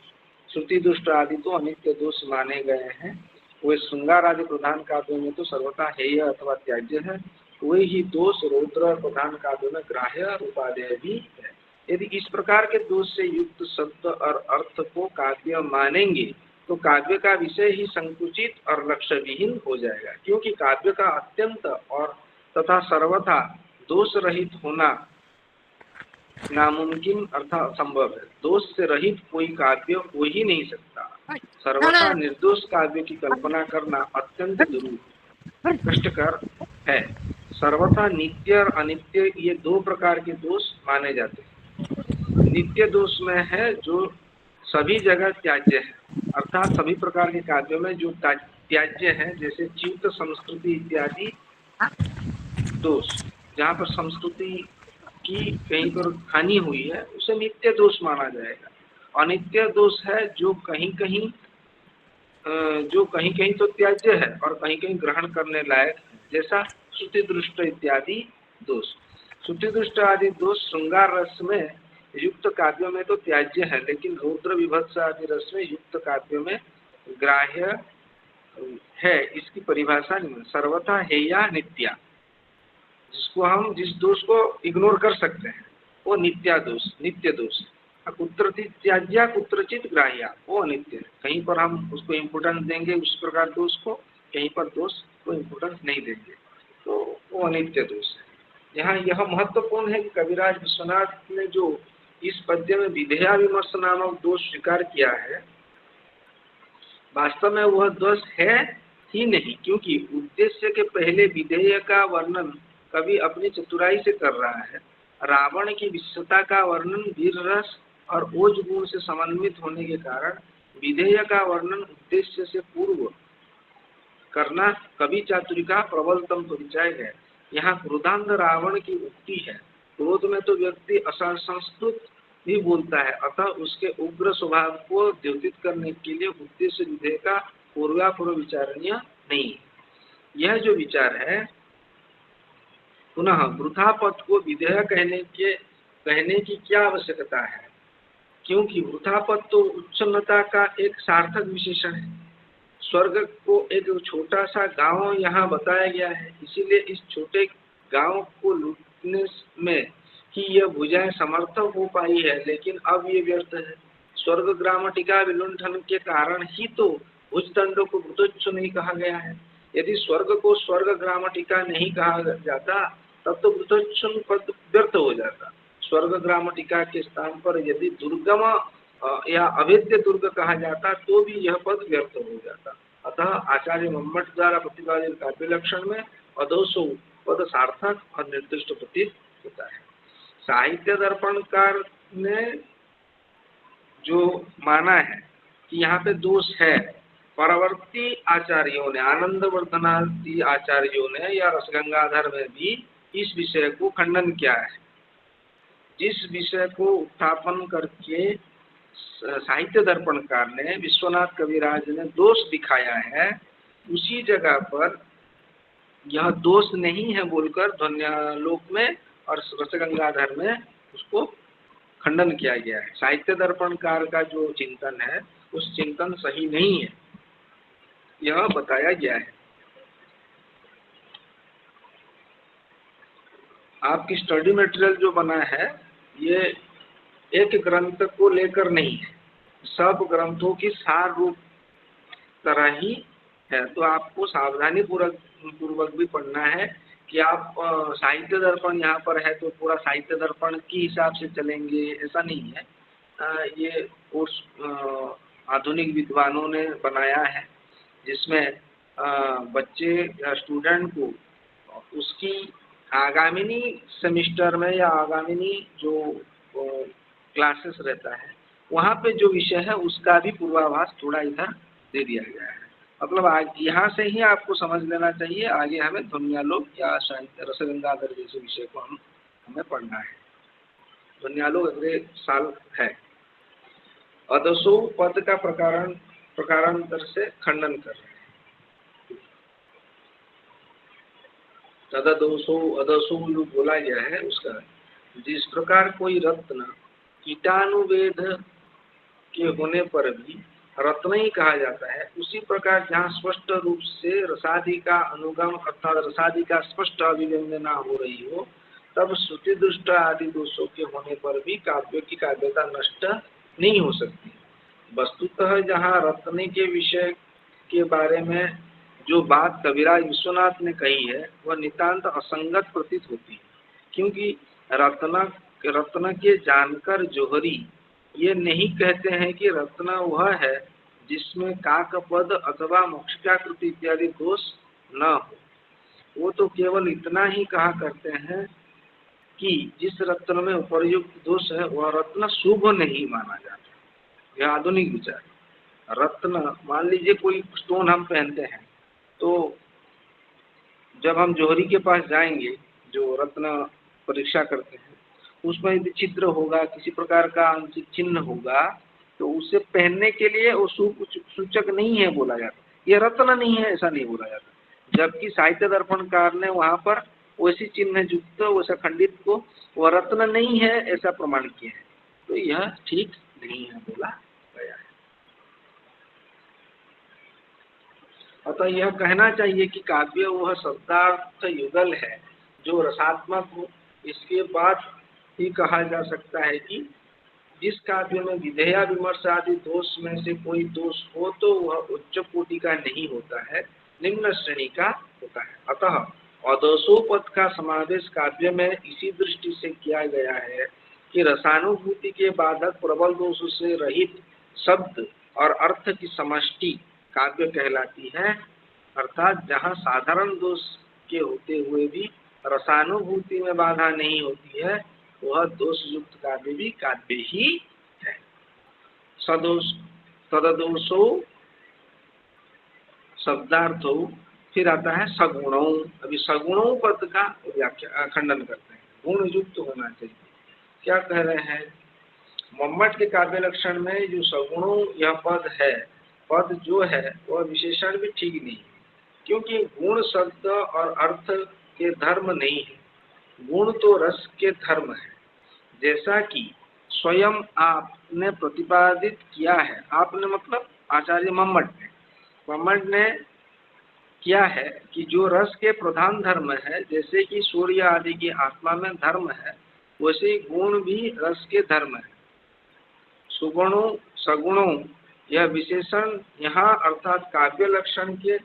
श्रुति दुष्ट आदि तो अनित्य दोष माने गए हैं। वे श्रृंगार आदि प्रधान काव्यों में तो सर्वथा हेय अथवा त्याज्य है। वही ही दोष रौद्र प्रधान काव्यों में ग्राह्य और उपादेय भी है। यदि इस प्रकार के दोष से युक्त शब्द और अर्थ को काव्य मानेंगे तो काव्य का विषय ही संकुचित और लक्ष्य विहीन हो जाएगा, क्योंकि काव्य का अत्यंत और तथा सर्वथा दोष रहित होना नामुमकिन अर्थात असंभव है। दोष से रहित कोई काव्य हो ही नहीं सकता। सर्वथा निर्दोष काव्य की कल्पना करना अत्यंत दुरूह कष्टकर है। सर्वथा नित्य और अनित्य ये दो प्रकार के दोष माने जाते हैं। नित्य दोष में है जो सभी जगह त्याज्य है, अर्थात सभी प्रकार के काव्यों में जो त्याज्य है, जैसे चित्त संस्कृति इत्यादि दोष, जहाँ पर संस्कृति की कहीं पर हानि हुई है उसे नित्य दोष माना जाएगा। अनित्य दोष है जो कहीं कहीं तो त्याज्य है और कहीं कहीं ग्रहण करने लायक है, जैसा श्रुति दृष्ट इत्यादि दोष। श्रुति दृष्ट आदि दोष श्रृंगार रस में युक्त काव्यों में तो त्याज्य है, लेकिन रौद्र विभत्स आदि रस में युक्त काव्यों में ग्राह्य है। इसकी परिभाषा सर्वथा हेया नित्या, जिसको हम जिस दोष को इग्नोर कर सकते हैं वो नित्य दोष। कुत्रचित त्याज्या कुत्रचित ग्राह्या, वो अनित्य है। कहीं पर हम उसको इम्पोर्टेंस देंगे उस प्रकार दोष को, कहीं पर दोष को इम्पोर्टेंस नहीं देंगे, तो वो अनित्य दोष है। यहाँ यह महत्वपूर्ण है कि कविराज विश्वनाथ ने जो इस पद्य में विधेया विमर्श नामक दोष स्वीकार किया है, वास्तव में वह दोष है ही नहीं, क्योंकि उद्देश्य के पहले विधेय का वर्णन कवि अपनी चतुराई से कर रहा है। रावण की विश्वता का वर्णन वीर रस और ओज गुण से समन्वित होने के कारण विधेय का वर्णन उद्देश्य से पूर्व करना कवि चातुरी का प्रबलतम परिचय है। यहाँ क्रोधांध रावण की उक्ति है। क्रोध में तो व्यक्ति असंस्कृत भी बोलता है, अतः उसके उग्र स्वभाव को द्योतित करने के लिए उद्देश्य विधेय का पूर्वापूर्व विचारणीय नहीं। यह जो विचार है, पुनः वृथा पद को विधेय कहने की क्या आवश्यकता है, क्योंकि वृथा पद तो उच्छन्नता का एक सार्थक विशेषण है। स्वर्ग को एक छोटा सा गांव यहाँ बताया गया है, इसीलिए इस छोटे गांव को लूटने में ही यह भुजाएं समर्थ हो पाई है, लेकिन अब ये व्यर्थ है। स्वर्ग ग्रामटिका विलुंठन के कारण ही तो भुजदंड को भूतोच्च नहीं कहा गया है। यदि स्वर्ग को स्वर्ग ग्रामटिका नहीं कहा जाता तब तो भूतोच्चन पद व्यर्थ हो जाता। स्वर्ग ग्रामटिका के स्थान पर यदि दुर्गम या अवेद्य दुर्ग कहा जाता तो भी यह पद व्यर्थ हो जाता। अतः आचार्य मम्मट द्वारा प्रतिपादित काव्य लक्षण में अदोषो पद सार्थक और निर्दिष्ट प्रतीत होता है। साहित्य दर्पणकार ने जो माना है कि यहाँ पे दोष है, परवर्ती आचार्यों ने, आनंद वर्धनादि आचार्यों ने या रसगंगाधर में भी इस विषय को खंडन किया है। जिस विषय को उत्थापन करके साहित्य दर्पणकार ने, विश्वनाथ कविराज ने दोष दिखाया है, उसी जगह पर यह दोष नहीं है बोलकर ध्वन्यालोक में और रसगंगाधर में उसको खंडन किया गया है। साहित्य दर्पणकार का जो चिंतन है उस चिंतन सही नहीं है, यह बताया गया है। आपकी स्टडी मटेरियल जो बना है ये एक ग्रंथ को लेकर नहीं है, सब ग्रंथों की सार रूप तरह ही है। तो आपको सावधानी पूर्वक भी पढ़ना है कि आप साहित्य दर्पण यहाँ पर है तो पूरा साहित्य दर्पण के हिसाब से चलेंगे, ऐसा नहीं है। ये कोर्स आधुनिक विद्वानों ने बनाया है, जिसमें बच्चे या स्टूडेंट को उसकी आगामी सेमिस्टर में या आगामी जो क्लासेस रहता है वहाँ पे जो विषय है उसका भी पूर्वाभास थोड़ा इधर दे दिया गया है। मतलब यहाँ से ही आपको समझ लेना चाहिए, आगे हमें ध्वन्यालोक या साहित्य रसगंगाधर जैसे विषय को हमें पढ़ना है। ध्वन्यालोक अगले साल है। अदसो पद का प्रकारांतर से खंडन कर रहे हैं। तददोषो अदसो जो बोला गया है उसका, जिस प्रकार कोई रत्न कीटाणुवेद के होने पर भी रत्न ही कहा जाता है, उसी प्रकार जहाँ स्पष्ट रूप से रसादि का अनुगम अर्थात रसादि का स्पष्ट अभिव्यंजना हो रही हो, तब श्रुति दुष्ट आदि दोषों के होने पर भी काव्य की काव्यता नष्ट नहीं हो सकती। वस्तुतः जहाँ रत्न के विषय के बारे में जो बात कविराज विश्वनाथ ने कही है वह नितांत असंगत प्रतीत होती है, क्योंकि रत्न के जानकर जोहरी ये नहीं कहते हैं कि रत्न वह है जिसमें काक पद अथवा मोक्षाकृति इत्यादि दोष न हो। वो तो केवल इतना ही कहा करते हैं कि जिस रत्न में उपर्युक्त दोष है वह रत्न शुभ नहीं माना जाता। यह आधुनिक विचार। रत्न, मान लीजिए कोई स्टोन हम पहनते हैं, तो जब हम जोहरी के पास जाएंगे जो रत्न परीक्षा करते हैं, उसमें यदि छिद्र होगा, किसी प्रकार का आंशिक चिन्ह होगा, तो उसे पहनने के लिए वो सूचक नहीं है बोला जाता, ये रत्न नहीं है ऐसा नहीं बोला जाता। जबकि साहित्य दर्पणकार ने वहाँ पर वैसी चिन्ह युक्त वैसा खंडित को वह रत्न नहीं है ऐसा प्रमाण किया है, तो यह ठीक नहीं है बोला गया है। अतः यह कहना चाहिए कि काव्य वह शब्दार्थ युगल है जो रसात्मक हो। इसके बाद ही कहा जा सकता है कि जिस काव्य में विधेया विमर्श आदि दोष में से कोई दोष हो तो वह उच्च कोटि का नहीं होता है, निम्न श्रेणी का होता है। अतः अदोषोपद का समावेश काव्य में इसी दृष्टि से किया गया है कि रसानुभूति के बाधक प्रबल दोषों से रहित शब्द और अर्थ की समष्टि काव्य कहलाती है, अर्थात जहाँ साधारण दोष के होते हुए भी रसानुभूति में बाधा नहीं होती है, वह दोष युक्त काव्य भी काव्य ही है। सदोष तददोषो शब्दार्थो, फिर आता है सगुणों। अभी सगुणों पद का व्याख्या खंडन करते हैं, गुण युक्त होना चाहिए। क्या कह रहे हैं? मम्मट के काव्य लक्षण में जो सगुणों यह पद है, पद जो है वह विशेषण भी ठीक नहीं है, क्योंकि गुण शब्द और अर्थ के धर्म नहीं है, गुण तो रस के धर्म है। जैसा कि स्वयं आपने प्रतिपादित किया है, आपने मतलब आचार्य मम्मट ने किया है कि जो रस के प्रधान धर्म है, जैसे कि सूर्य आदि की आत्मा में धर्म है, वैसे ही गुण भी रस के धर्म है। सुगुणों सगुणों यह विशेषण यहाँ अर्थात काव्य लक्षण के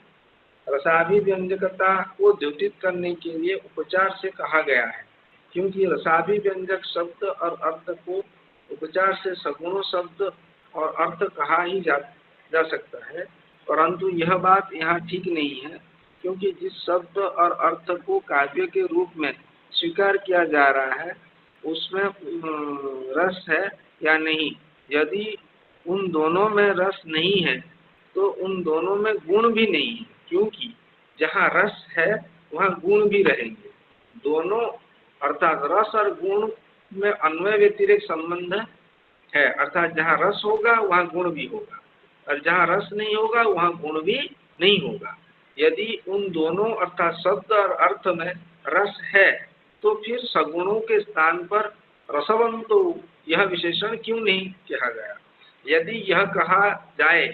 रसाभिव्यंजकता को द्योतित करने के लिए उपचार से कहा गया है, क्योंकि रसाभिव्यंजक शब्द और अर्थ को उपचार से सगुणों शब्द और अर्थ कहा ही जा सकता है। परंतु यह बात यहाँ ठीक नहीं है, क्योंकि जिस शब्द और अर्थ को काव्य के रूप में स्वीकार किया जा रहा है उसमें रस है या नहीं। यदि उन दोनों में रस नहीं है तो उन दोनों में गुण भी नहीं है, क्योंकि जहाँ रस है वहाँ गुण भी रहेंगे। दोनों अर्थात रस और गुण में अन्वय व्यतिरेक संबंध है, अर्थात जहाँ रस होगा वहाँ गुण भी होगा और जहाँ रस नहीं होगा वहाँ गुण भी नहीं होगा। यदि उन दोनों अर्थात शब्द और अर्थ में रस है तो फिर सगुणों के स्थान पर रसवंतो यह विशेषण क्यों नहीं कहा गया? यदि यह कहा जाए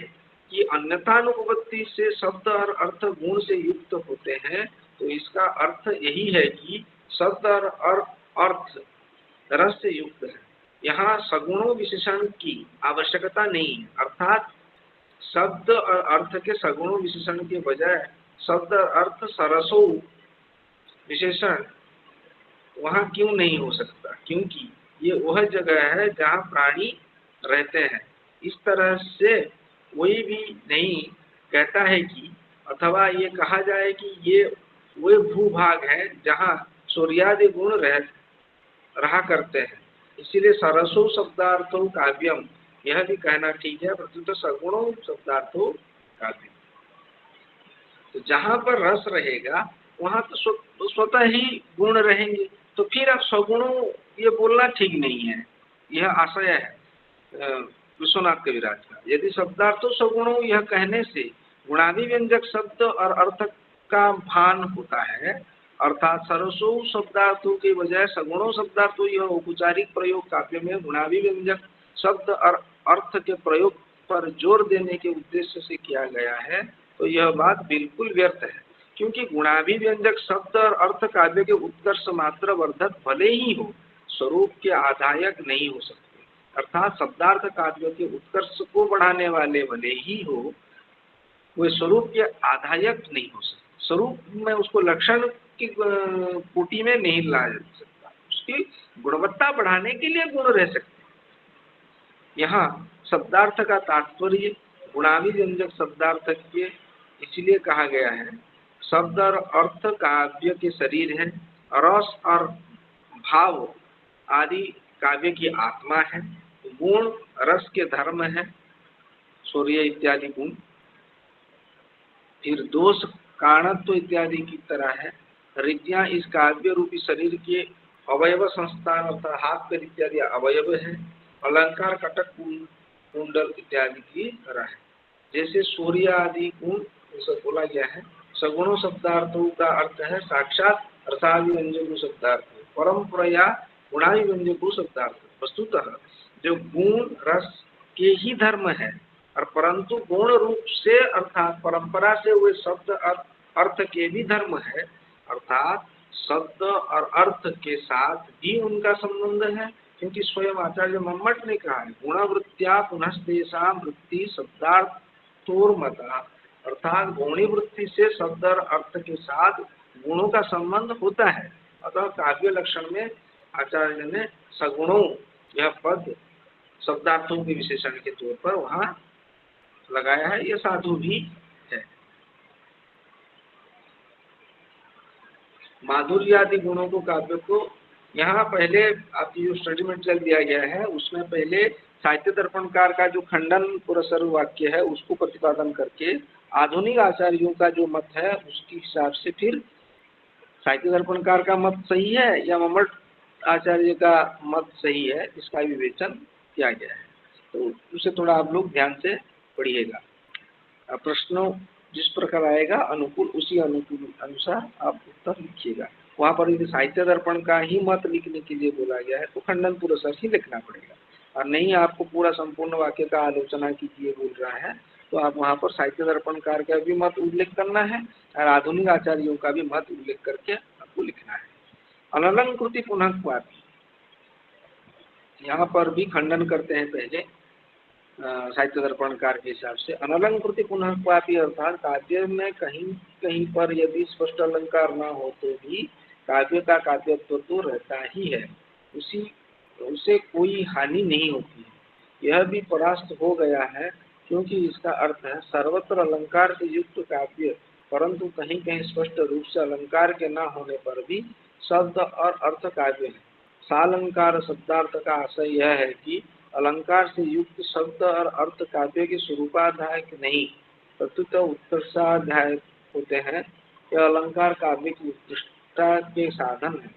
कि अन्यथानुपपत्ति से शब्द और अर्थ गुण से युक्त होते हैं, तो इसका अर्थ यही है कि शब्द और अर्थ रस से युक्त है। यहाँ सगुणों विशेषण की आवश्यकता नहीं है, अर्थात शब्द और अर्थ के सगुणों विशेषण के बजाय शब्द और अर्थ सरसो विशेषण वहाँ क्यों नहीं हो सकता? क्योंकि ये वह जगह है जहाँ प्राणी रहते हैं। इस तरह से कोई भी नहीं कहता है कि अथवा ये कहा जाए कि ये वे भूभाग है जहाँ सूर्यादि गुण रहा करते हैं, इसीलिए सरसो शब्दार्थो काव्यम यह भी कहना ठीक है, प्रत्युत सगुणों शब्दार्थो काव्यम। तो जहाँ पर रस रहेगा वहाँ तो स्वतः ही गुण रहेंगे, तो फिर आप सगुणों ये बोलना ठीक नहीं है। यह आशय है विश्वनाथ कविराज का। यदि शब्दार्थों सगुणों यह कहने से गुणादि व्यंजक शब्द और अर्थ का भान होता है, अर्थात सरसो शब्दार्थों के बजाय सगुणों शब्दार्थों यह औपचारिक प्रयोग काव्य में गुणादि व्यंजक शब्द और अर्थ के प्रयोग पर जोर देने के उद्देश्य से किया गया है, तो यह बात बिल्कुल व्यर्थ है, क्योंकि गुणादि व्यंजक शब्द और अर्थ काव्य के उत्कर्ष मात्र वर्धक भले ही हो, स्वरूप के आधायक नहीं हो सकते। अर्थात शब्दार्थ काव्य के उत्कर्ष को बढ़ाने वाले भले ही हो, वे स्वरूप के आधायक नहीं हो सकते। स्वरूप में उसको लक्षण की कोटि में नहीं ला सकता, उसकी गुणवत्ता बढ़ाने के लिए गुण रह सकते। यहाँ शब्दार्थ का तात्पर्य गुणादि व्यंजक शब्दार्थ के इसलिए कहा गया है, शब्द और अर्थ काव्य के शरीर है, रस और भाव आदि काव्य की आत्मा है, गुण रस के धर्म है, सूर्य इत्यादि गुण, फिर दोष कारणत्व इत्यादि की तरह है, रीतियां इस काव्य रूपी शरीर के अवयव संस्थान अर्थात हाथ पैर इत्यादि अवयव है, अलंकार कटक कुंडल इत्यादि की तरह है। जैसे सूर्य आदि गुण जैसे बोला गया है, सगुणों शब्दार्थों का अर्थ है साक्षात अर्थादि व्यंजकों शब्दार्थ, परंपरा गुणादि व्यंजकों शब्दार्थ। वस्तुतः जो गुण रस के ही धर्म है, और परंतु गुण रूप से अर्थात परंपरा से वे शब्द अर्थ के भी धर्म है, अर्थात शब्द और अर्थ के साथ भी उनका संबंध है, क्योंकि स्वयं आचार्य मम्मट ने कहा है गुणवृत्त्या पुनस्तेषा वृत्ति शब्दार्थोर्मता, अर्थात गुणी वृत्ति से शब्द और अर्थ के साथ गुणों का संबंध होता है। अतः काव्य लक्षण में आचार्य ने सगुणों यह पद शब्दार्थों के विशेषण के तौर पर वहां लगाया है, यह साधु भी है। माधुर्य आदि गुणों को काव्य को यहाँ पहले आपकी जो स्टडी मटेरियल दिया गया है उसमें पहले साहित्य दर्पणकार का जो खंडन पुरस्सर वाक्य है उसको प्रतिपादन करके आधुनिक आचार्यों का जो मत है उसके हिसाब से फिर साहित्य दर्पणकार का मत सही है या मम्मट आचार्य का मत सही है, इसका विवेचन किया गया है। तो उसे थोड़ा आप लोग ध्यान से पढ़िएगा। प्रश्नों जिस प्रकार आएगा अनुकूल उसी अनुकूल अनुसार आप उत्तर लिखिएगा। वहाँ पर यदि साहित्य दर्पण का ही मत लिखने के लिए बोला गया है तो खंडन पुरस्सर ही लिखना पड़ेगा, और नहीं आपको पूरा संपूर्ण वाक्य का आलोचना कीजिए बोल रहा है तो आप वहाँ पर साहित्य दर्पणकार का भी मत उल्लेख करना है और आधुनिक आचार्यों का भी मत उल्लेख करके आपको लिखना है। अनलंकृति पुनः क्वापि, यहाँ पर भी खंडन करते हैं पहले साहित्य दर्पणकार के हिसाब से। अनलंकृति पुनः क्वापि अर्थात काव्य में कहीं कहीं पर यदि स्पष्ट अलंकार न हो तो भी काव्य का काव्यत्व तो रहता ही है, उसे कोई हानि नहीं होती है। यह भी परास्त हो गया है क्योंकि इसका अर्थ है सर्वत्र अलंकार से युक्त काव्य, परंतु कहीं कहीं स्पष्ट रूप से अलंकार के न होने पर भी शब्द और अर्थ काव्य है। सालंकार शब्दार्थ का आशय यह है कि अलंकार से युक्त शब्द और अर्थ काव्य के स्वरूपाध्यायक नहीं प्रत्युत उत्कर्षाध्याय होते हैं। यह अलंकार काव्य की उत्कृष्टता के साधन है।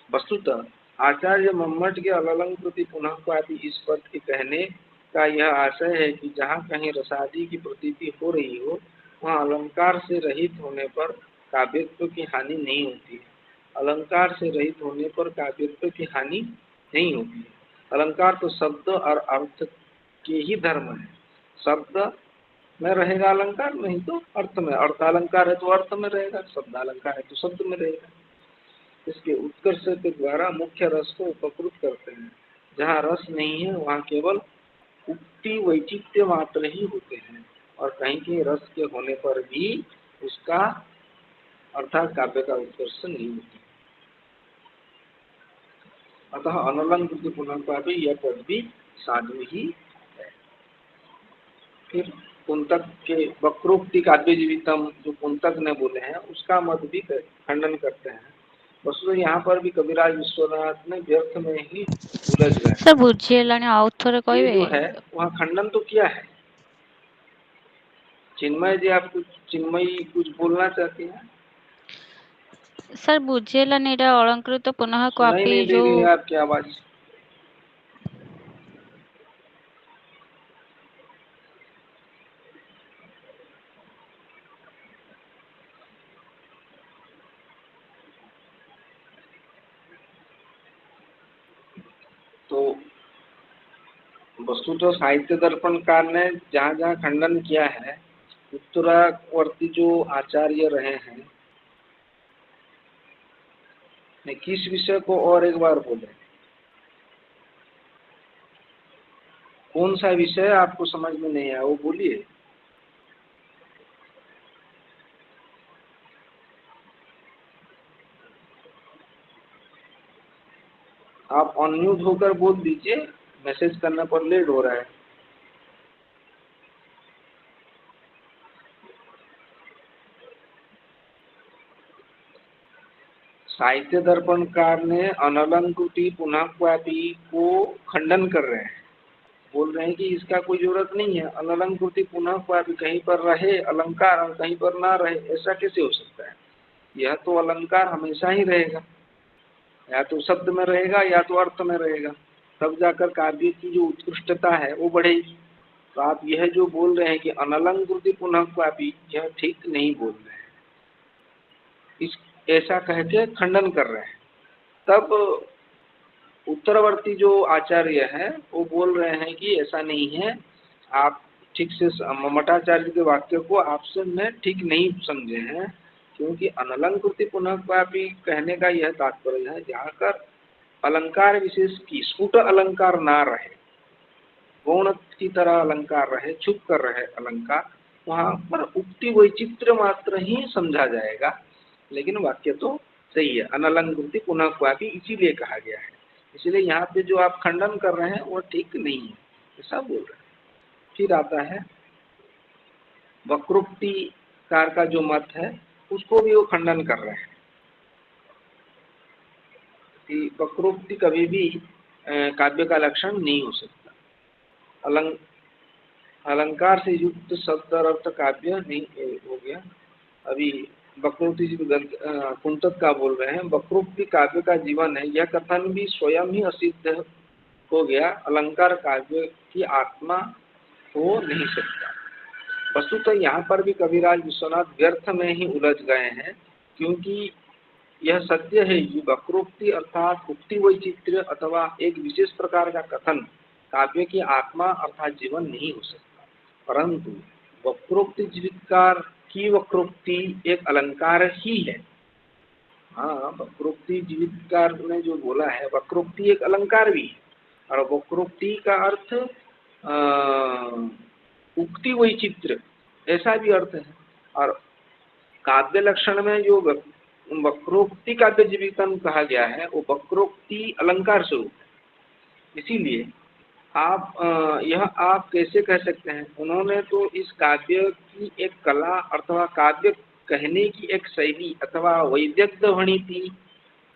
वस्तुतः आचार्य मम्मट के अलंकृति पुनः क्वापि इस पद के कहने का यह आशय है कि जहाँ कहीं रसादि की प्रतीति हो रही हो वहाँ अलंकार से रहित होने पर काव्यत्व की हानि नहीं होती है। अलंकार से रहित होने पर काव्यत्व की हानि नहीं होती है। अलंकार तो शब्द और अर्थ के ही धर्म है। शब्द में रहेगा अलंकार, नहीं तो अर्थ में। अर्थालंकार है तो अर्थ में रहेगा, शब्दालंकार है तो शब्द में रहेगा। इसके उत्कर्ष के द्वारा मुख्य रस को उपकृत करते हैं। जहाँ रस नहीं है वहाँ केवल उक्ति वैचित्य मात्र ही होते हैं, और कहीं कहीं रस के होने पर भी उसका अर्थात काव्य का उत्कर्ष नहीं होता। अतः अनलंकृति पुनः क्वापि यह पद भी साधु ही है। फिर कुंतक के वक्रोक्ति काव्य जीवितम जो कुंतक ने बोले हैं उसका मत भी खंडन करते हैं। वस्तु यहाँ पर भी कविराज विश्वनाथ ने व्यर्थ में ही उलझ गए। सर बुझिएलानी आउट थोड़े ये जो है वहाँ खंडन तो किया है, चिन्मय जी, आप कुछ चिन्मयी कुछ बोलना चाहती हैं? सर बुझेलानी एटा अलंकृत पुनः सुनाई क्वापी नहीं दे जो रही है आपकी आवाज। तो वस्तुतः साहित्य दर्पणकार ने जहाँ जहाँ खंडन किया है, उत्तरावर्ती जो आचार्य रहे हैं, ने किस विषय को और एक बार बोले? कौन सा विषय आपको समझ में नहीं आया वो बोलिए। आप अनम्यूट होकर बोल दीजिए, मैसेज करने पर लेट हो रहा है। साहित्य दर्पणकार ने अनलंकृति पुनः क्वापी को खंडन कर रहे हैं, बोल रहे हैं कि इसका कोई जरूरत नहीं है। अनलंकृति पुनः क्वापी, कहीं पर रहे अलंकार और कहीं पर ना रहे, ऐसा कैसे हो सकता है? यह तो अलंकार हमेशा ही रहेगा, या तो शब्द में रहेगा या तो अर्थ में रहेगा, तब जाकर काव्य की जो उत्कृष्टता है वो बढ़ेगी। तो आप यह जो बोल रहे हैं कि अनलंकृति पुनः क्वापी, यह ठीक नहीं बोल रहे हैं, इस ऐसा कह के खंडन कर रहे हैं। तब उत्तरवर्ती जो आचार्य है वो बोल रहे हैं कि ऐसा नहीं है, आप ठीक से मठाचार्य के वाक्य को आपसे मैं ठीक नहीं समझे हैं, क्योंकि अनलंकृति पुनः क्वापी कहने का यह तात्पर्य है जहाँ कर अलंकार विशेष की स्फुट अलंकार ना रहे, गौण की तरह अलंकार रहे, छुप कर रहे अलंकार, वहाँ पर उक्ति वैचित्र मात्र ही समझा जाएगा। लेकिन वाक्य तो सही है, अनलंकृति पुनः क्वापी इसीलिए कहा गया है। इसलिए यहाँ पे जो आप खंडन कर रहे हैं वो ठीक नहीं है, ऐसा बोल रहे हैं। फिर आता है वक्रोक्ति कार का जो मत है, उसको भी वो खंडन कर रहे हैं कि वक्रोक्ति कभी भी काव्य का लक्षण नहीं हो सकता। अलंकार से युक्त शब्द अर्थ काव्य नहीं हो गया। अभी वक्रोक्ति जी कुंतक का बोल रहे हैं, वक्रोक्ति काव्य का जीवन है, यह कथन भी स्वयं ही असिद्ध हो गया। अलंकार काव्य की आत्मा हो नहीं सकता। वस्तुतः यहाँ पर भी कविराज विश्वनाथ व्यर्थ में ही उलझ गए हैं, क्योंकि यह सत्य है कि वक्रोक्ति अर्थात उक्ति वैचित्र्य अथवा एक विशेष प्रकार का कथन काव्य की आत्मा अर्थात जीवन नहीं हो सकता, परंतु वक्रोक्ति जीवितकार की वक्रोक्ति एक अलंकार ही है। हाँ, वक्रोक्ति जीवितकार ने जो बोला है, वक्रोक्ति एक अलंकार भी है, और वक्रोक्ति का अर्थ उक्ति वैचित्र्य ऐसा भी अर्थ है। और काव्य लक्षण में जो वक्रोक्ति काव्य जीवितम कहा गया है, वो वक्रोक्ति अलंकार स्वरूप है। इसीलिए आप यह आप कैसे कह सकते हैं? उन्होंने तो इस काव्य की एक कला अथवा काव्य कहने की एक शैली अथवा वैद्यक ध्वनिति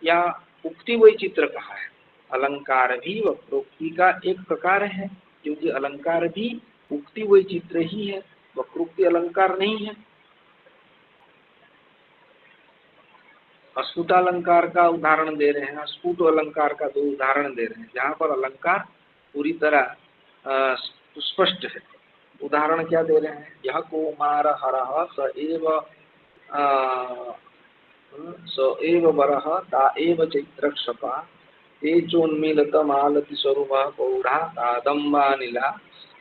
या उक्ति वैचित्र कहा है। अलंकार भी वक्रोक्ति का एक प्रकार है, क्योंकि अलंकार भी उक्ति वैचित्र ही है, वक्रोक्ति अलंकार नहीं है। अस्फुट अलंकार का उदाहरण दे रहे हैं, स्फुट अलंकार का दो उदाहरण दे रहे हैं, जहाँ पर अलंकार पूरी तरह स्पष्ट है। उदाहरण क्या दे रहे हैं? यह कौमार हरः स एव वरः ता एव चैत्रक्षपा तेजोन्मीलितमालति स्वरूपः पौढा कादम्बानिला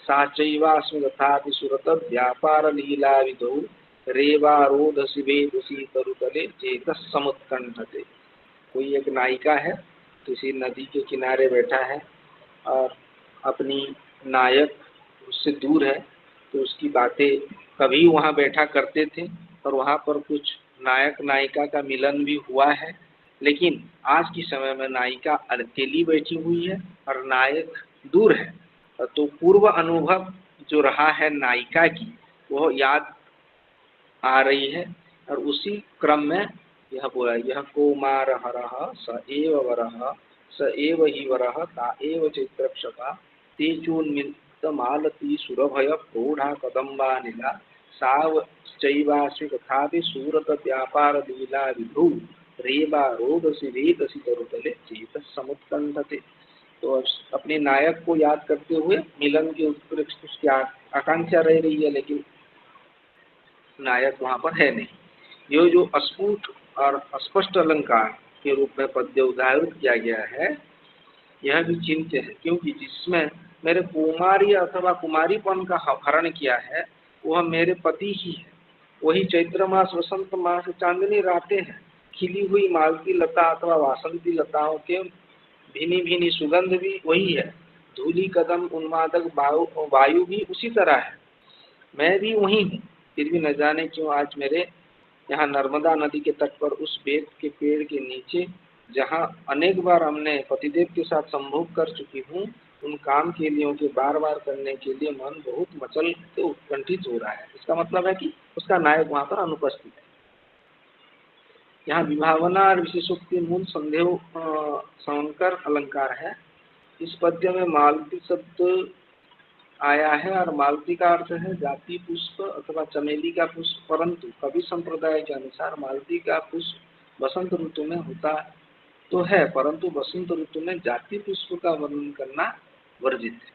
सा चैवास्मि तथापि सुरत व्यापारलीलाविधौ रेवारोध शिवेदसी तरुतले चेतः समुत्कंठते। कोई एक नायिका है, किसी नदी के किनारे बैठा है और अपनी नायक उससे दूर है, तो उसकी बातें कभी वहाँ बैठा करते थे और वहाँ पर कुछ नायक नायिका का मिलन भी हुआ है। लेकिन आज के समय में नायिका अकेली बैठी हुई है और नायक दूर है, तो पूर्व अनुभव जो रहा है नायिका की वह याद आ रही है, और उसी क्रम में यह बोला, यह कौमार हरः स एव वरः स एव हि वरः ता एव चैत्रक्षपा तेजोन्मिलितमालती सुरभय प्रौढ़ा कदम्बानिला साव चैवास्मि तथापि सूरत व्यापार लीला विभु रेवा रोदसी वेदसी तरुतले चेत समुत्कंठते। तो अपने नायक को याद करते हुए मिलन के उत्कृष्ट उसकी आकांक्षा रह रही है, लेकिन नायक वहां पर है नहीं। ये जो अस्फुट और अस्पष्ट अलंकार के रूप में पद्य उदाहरण किया गया है, यह भी चिंत्य है, क्योंकि जिसमें मेरे कुमारी अथवा कुमारीपन का हरण किया है वह मेरे पति ही है। वही चैत्र मास वसंत मास चांदनी रातें हैं, खिली हुई मालती लता अथवा वासंती लताओं के भीनी भीनी सुगंध भी वही है। धूली कदम उन्मादक वायु भी उसी तरह है। मैं भी वही हूँ, फिर भी न जाने क्यों आज मेरे यहाँ नर्मदा नदी के तट पर उस बेत के पेड़ के नीचे, जहाँ अनेक बार हमने पतिदेव के साथ संभोग कर चुकी हूँ, उन काम के लिए के बार बार करने के लिए मन बहुत मचल के उत्कंठित हो रहा है। इसका मतलब है कि उसका नायक वहाँ पर अनुपस्थित है। यहाँ विभावना और विशेषोक्ति मूल संदेह संकर अलंकार है। इस पद्य में मालती शब्द आया है और मालती का अर्थ है जाति पुष्प अथवा चमेली का पुष्प, परंतु कवि संप्रदाय के अनुसार मालती का पुष्प वसंत ऋतु में होता तो है, परंतु वसंत ऋतु में जाति पुष्प का वर्णन करना वर्जित है।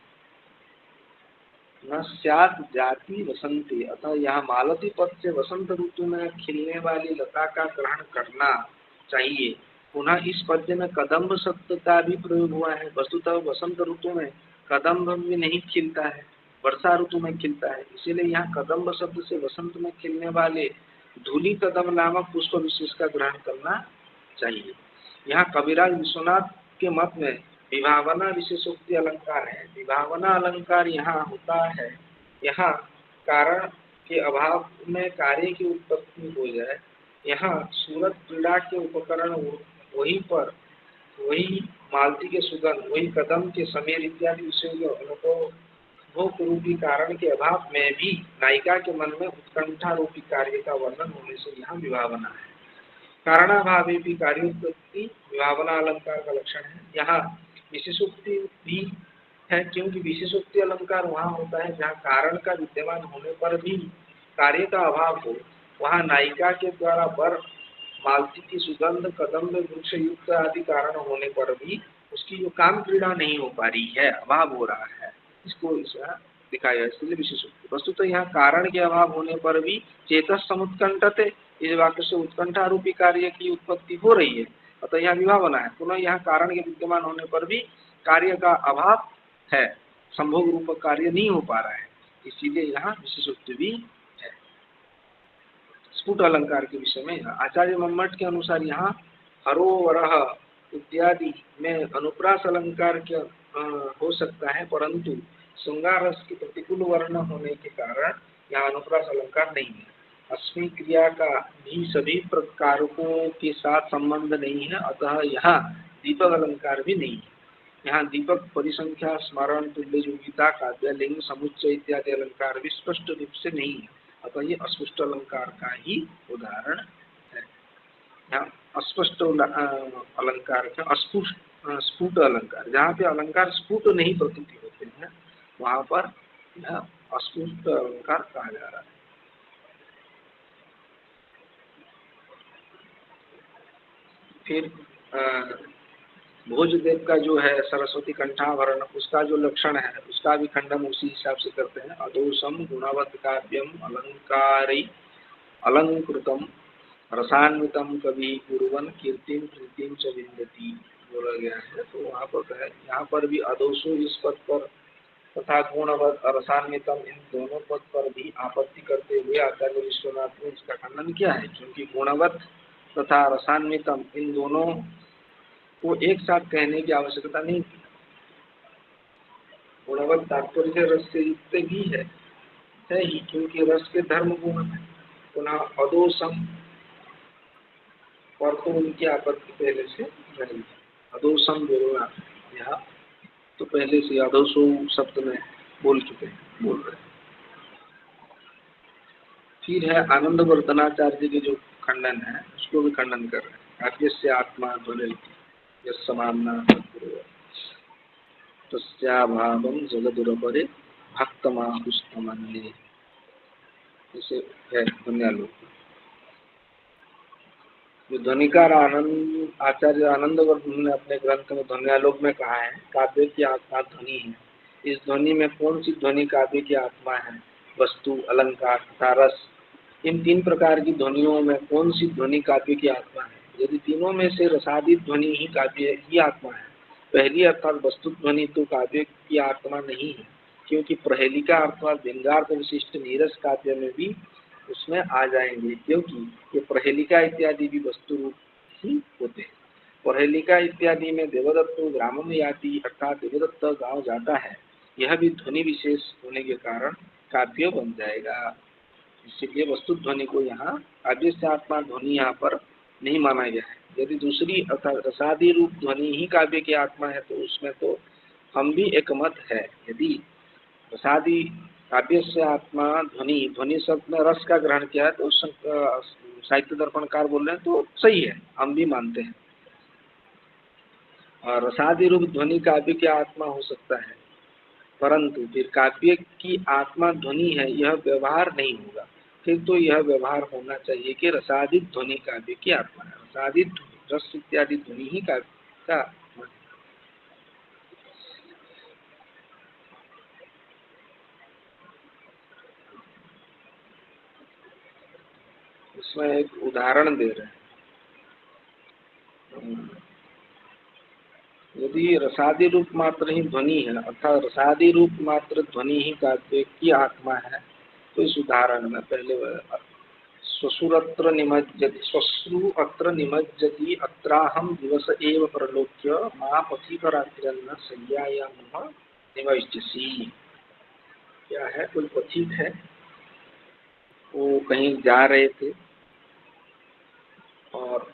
न स्यात् जाति वसंती, अतः यहाँ मालती पद से वसंत ऋतु में खिलने वाली लता का ग्रहण करना चाहिए। पुनः इस पद्य में कदम्ब शब्द का भी प्रयोग हुआ है। वस्तुतः वसंत ऋतु में कदम्ब भी नहीं खिलता है, वर्षा ऋतु में खिलता है, इसीलिए यहाँ कदम्ब शब्द से वसंत में खिलने वाले धूली कदम नामक पुष्प विशेष का ग्रहण करना चाहिए। यहाँ कविराज विश्वनाथ के मत में विभावना विशेषोक्ति अलंकार है। विभावना अलंकार यहाँ होता है, यहाँ कारण के अभाव में कार्य की उत्पत्ति हो जाए। यहाँ सूरत क्रीड़ा के उपकरण वही पर वही मालती के सुगंध, वही कदम के समीर इत्यादि विषयों अनुभव रूपी कारण के अभाव में भी नायिका के मन में उत्कंठा रूपी कार्य का वर्णन होने से यहाँ विभावना है। कारणाभावे भी कार्योत्पत्ति विभावना अलंकार का लक्षण है। यहाँ विशेषोक्ति भी है, क्योंकि विशेषोक्ति अलंकार वहाँ होता है जहाँ कारण का विद्यमान होने पर भी कार्य का अभाव हो। वहाँ नायिका के द्वारा वर मालती की सुगंध कदम्ब वृक्ष युक्त आदि कारण होने पर भी उसकी जो काम क्रीड़ा नहीं हो पा रही है, अभाव हो रहा है, इसको इसमें दिखाया, इसलिए विशेषोक्ति। वस्तुतः यहाँ कारण के अभाव होने पर भी चेतस समुत्कंठते, इस वाक्य से उत्कंठा रूपी कार्य की उत्पत्ति हो रही है, अतः यहाँ विभावना है। पुनः यहाँ कारण के विद्यमान होने पर भी कार्य का अभाव है, संभोग रूप कार्य नहीं हो पा रहा है, इसीलिए यहाँ विशेषोक्ति भी है। स्फुट अलंकार के विषय में आचार्य मम्मट के अनुसार यहाँ हरो वरह इत्यादि में अनुप्रास अलंकार के हो सकता है, परंतु श्रृंगार रस के प्रतिकूल वर्ण होने के कारण यहाँ अनुप्रास अलंकार नहीं है। अस्मि क्रिया का भी सभी प्रकारकों के साथ संबंध नहीं है, अतः यहाँ दीपक अलंकार भी नहीं है। यहाँ दीपक परिसंख्या स्मरण तुल्य योगिता काव्य लिंग समुच्चय इत्यादि अलंकार भी स्पष्ट रूप से नहीं है, अतः ये अस्पष्ट अलंकार का ही उदाहरण है। यहाँ अस्पष्ट अलंकार का स्फुट अलंकार, जहाँ पे अलंकार स्फुट नहीं प्रतीत होते हैं वहाँ पर यह अस्फुट अलंकार कहा जा रहा है। फिर भोजदेव का जो है सरस्वती कंठाभरण, उसका जो लक्षण है उसका भी खंडन उसी हिसाब से करते हैं। अदोषम गुणवत् काव्यम अलंकारी अलंकृतम रसान्वितम कवि कुर्वन् कीर्तिम प्रीतिम च विन्दति बोला गया है। तो वहाँ पर है, यहाँ पर भी अदोषो इस पद पर तथा गुणवत् रसान्वितम इन दोनों पद पर भी आपत्ति करते हुए आचार्य विश्वनाथ ने इसका खंडन किया है, क्योंकि गुणवत् तथा रसान्वितम इन दोनों को एक साथ कहने की आवश्यकता नहीं थी। गुणवत् तात्पर्य से रस से युक्त भी है ही, क्योंकि रस के धर्म गुण है। पुनः अदोषम पर तो उनकी आपत्ति पहले से नहीं, अदोषम बोलना यहाँ तो पहले से अदोषो शब्द में बोल चुके हैं, बोल रहे हैं। फिर है आनंद वर्धनाचार्य के जो खंडन है उसको भी खंडन कर रहे हैं। काव्यस्य आत्मा ध्वनिति यस्समाम्ना तस्याभावं जगदुरपरे भक्तमाहुस्तमन्ये। जैसे है ध्वन्यालोक। जो ध्वनिकार आनंद आचार्य आनंदवर्ध ने अपने ग्रंथ में ध्वन्यालोक में कहा है, काव्य की आत्मा ध्वनि है। इस ध्वनि में कौन सी ध्वनि काव्य की आत्मा है? वस्तु, अलंकार तथा रस। इन तीन प्रकार की ध्वनियों में कौन सी ध्वनि काव्य की आत्मा है? यदि तीनों में से रसादी ध्वनि ही काव्य की आत्मा है, पहली अर्थात वस्तु ध्वनि तो काव्य की आत्मा नहीं है, क्योंकि प्रहेलिका अर्थात व्यंग्यार्थ विशिष्ट नीरस काव्य में भी उसमें आ जाएंगे, क्योंकि ये प्रहेलिका इत्यादि भी वस्तु रूप ही होते हैं। प्रहेलिका इत्यादि में देवदत्त ग्रामम याति अर्थात देवदत्त गांव जाता है, यह भी ध्वनि विशेष होने के कारण काव्य बन जाएगा। इसलिए वस्तु ध्वनि को यहाँ काव्य से आत्मा ध्वनि यहाँ पर नहीं माना गया है। यदि दूसरी अर्थात रसादी रूप ध्वनि ही काव्य की आत्मा है तो उसमें तो हम भी एकमत है। यदि रसादी काव्य से आत्मा ध्वनि, ध्वनि शब्द में रस का ग्रहण किया है तो साहित्य दर्पणकार बोल रहे हैं तो सही है, हम भी मानते हैं। और रसादी रूप ध्वनि काव्य की आत्मा हो सकता है, परंतु फिर काव्य की आत्मा ध्वनि है यह व्यवहार नहीं होगा। फिर तो यह व्यवहार होना चाहिए कि रसादी ध्वनि काव्य की आत्मा है। रसादी ध्वनि, रस इत्यादि ध्वनि ही काव्य का आत्मा है। इसमें एक उदाहरण दे रहे हैं। यदि रसादी रूप मात्र ही ध्वनि है अर्थात रसादी रूप मात्र ध्वनि ही काव्य की आत्मा है, तो इस उदाहरण में पहले श्वश्रुअत्र निमज्जति, श्वश्रु अत्र निमज्जति अत्राहम दिवस एव प्रलोक्य मा पथिकरात्र्यन्न शय्यायाम निमज्जसि। क्या है, कोई पथिक है, वो कहीं जा रहे थे और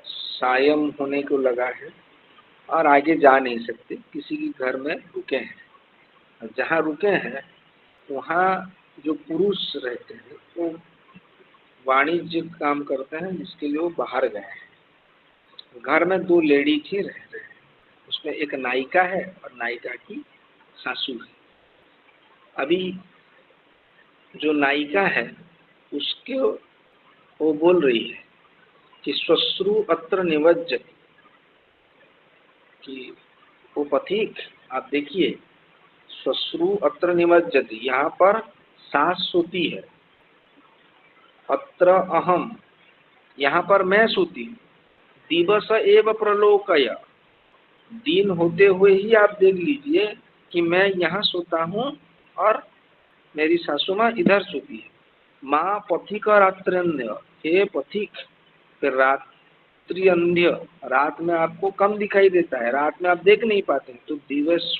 सायं होने को लगा है और आगे जा नहीं सकते, किसी के घर में रुके हैं। और जहाँ रुके हैं वहाँ जो पुरुष रहते हैं वो वाणिज्य काम करते हैं, जिसके लिए वो बाहर गए हैं। घर में दो लेडी ही रह रहे हैं, उसमें एक नायिका है और नायिका की सासू है। अभी जो नायिका है उसके वो बोल रही है कि श्वश्रु अत्र निमज्जति, कि वो पथिक आप देखिए, श्वश्रु अत्र निमज्जति, यहाँ पर सास सोती है, अत्र अहम, यहाँ पर मैं सोती हूँ, दिवस एव प्रलोकय, दिन होते हुए ही आप देख लीजिए कि मैं यहाँ सोता हूँ और मेरी सासू माँ इधर सोती है। माँ पथिक रात्र्यन्य, हे पथिक, फिर रात्रि अंध्य, रात में आपको कम दिखाई देता है, रात में आप देख नहीं पाते हैं, तो दिवस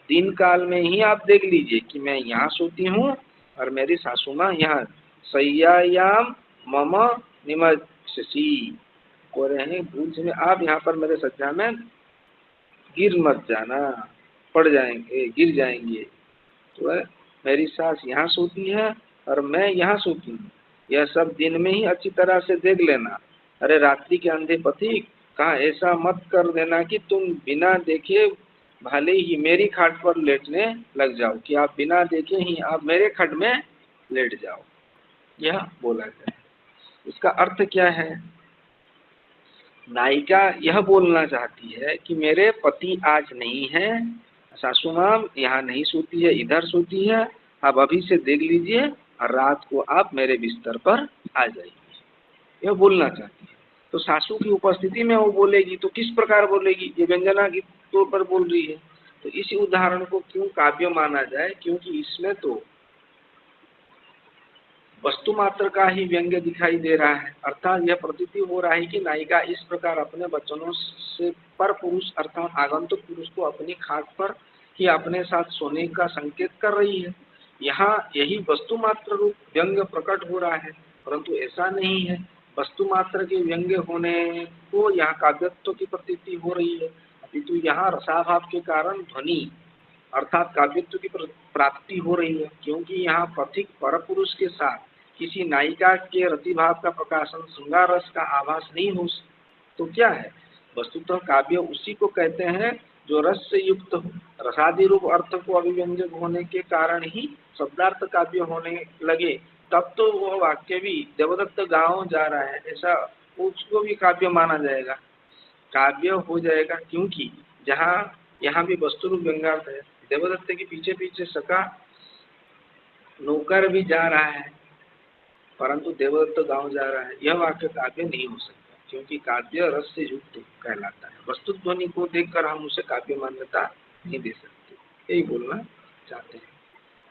दिन काल में ही आप देख लीजिए कि मैं यहाँ सोती हूँ और मेरी सासू माँ यहाँ। शय्यायाम मम निमज्जसि, को रहे भूल में आप यहाँ पर मेरे सज्जा में गिर मत जाना, पड़ जाएंगे, गिर जाएंगे। तो मेरी सास यहाँ सोती है और मैं यहाँ सोती हूँ, यह सब दिन में ही अच्छी तरह से देख लेना। अरे रात्रि के अंधे पथिक, कहाँ ऐसा मत कर देना कि तुम बिना देखे भले ही मेरी खाट पर लेटने लग जाओ, कि आप बिना देखे ही आप मेरे खट में लेट जाओ, यह बोला गया। इसका अर्थ क्या है? नायिका यह बोलना चाहती है कि मेरे पति आज नहीं है, सासू माँ यहाँ नहीं सोती है, इधर सोती है, आप अभी से देख लीजिए और रात को आप मेरे बिस्तर पर आ जाइए, यह बोलना चाहती है। तो सासू की उपस्थिति में वो बोलेगी तो किस प्रकार बोलेगी? ये व्यंजना के तौर पर बोल रही है। तो इसी उदाहरण को क्यों काव्य माना जाए? क्योंकि इसमें तो वस्तु मात्र का ही व्यंग्य दिखाई दे रहा है, अर्थात यह प्रतीति हो रहा है कि नायिका इस प्रकार अपने वचनों से पर पुरुष अर्थात आगंतुक पुरुष को अपनी खाट पर ही अपने साथ सोने का संकेत कर रही है। यहाँ यही वस्तु मात्र रूप व्यंग्य प्रकट हो रहा है, परंतु ऐसा नहीं है। वस्तु मात्र के व्यंग्य होने को यहाँ काव्यत्व की प्रतीति हो रही है, अपितु यहाँ रसाभाव के कारण ध्वनि अर्थात काव्यत्व की प्राप्ति हो रही है, क्योंकि यहाँ पथिक पर पुरुष के साथ किसी नायिका के रतिभाव का प्रकाशन, श्रृंगार रस का आभास नहीं हो। तो क्या है? वस्तुतः काव्य उसी को कहते हैं जो रस से युक्त हो। रसादि रूप अर्थ को अभिव्यंजक होने के कारण ही शब्दार्थ काव्य होने लगे, तब तो वह वाक्य भी देवदत्त गांव जा रहा है ऐसा उसको भी काव्य माना जाएगा, काव्य हो जाएगा। क्योंकि जहाँ यहाँ भी वस्तु रूप व्यंग्यार्थ है, देवदत्त के पीछे पीछे सका नौकर भी जा रहा है, परंतु देवदत्त गांव जा रहा है, यह वाक्य काव्य नहीं हो सकता, क्योंकि काव्य रस से युक्त कहलाता है। वस्तु ध्वनि को देखकर हम उसे काव्य मान्यता नहीं दे सकते, यही बोलना चाहते हैं।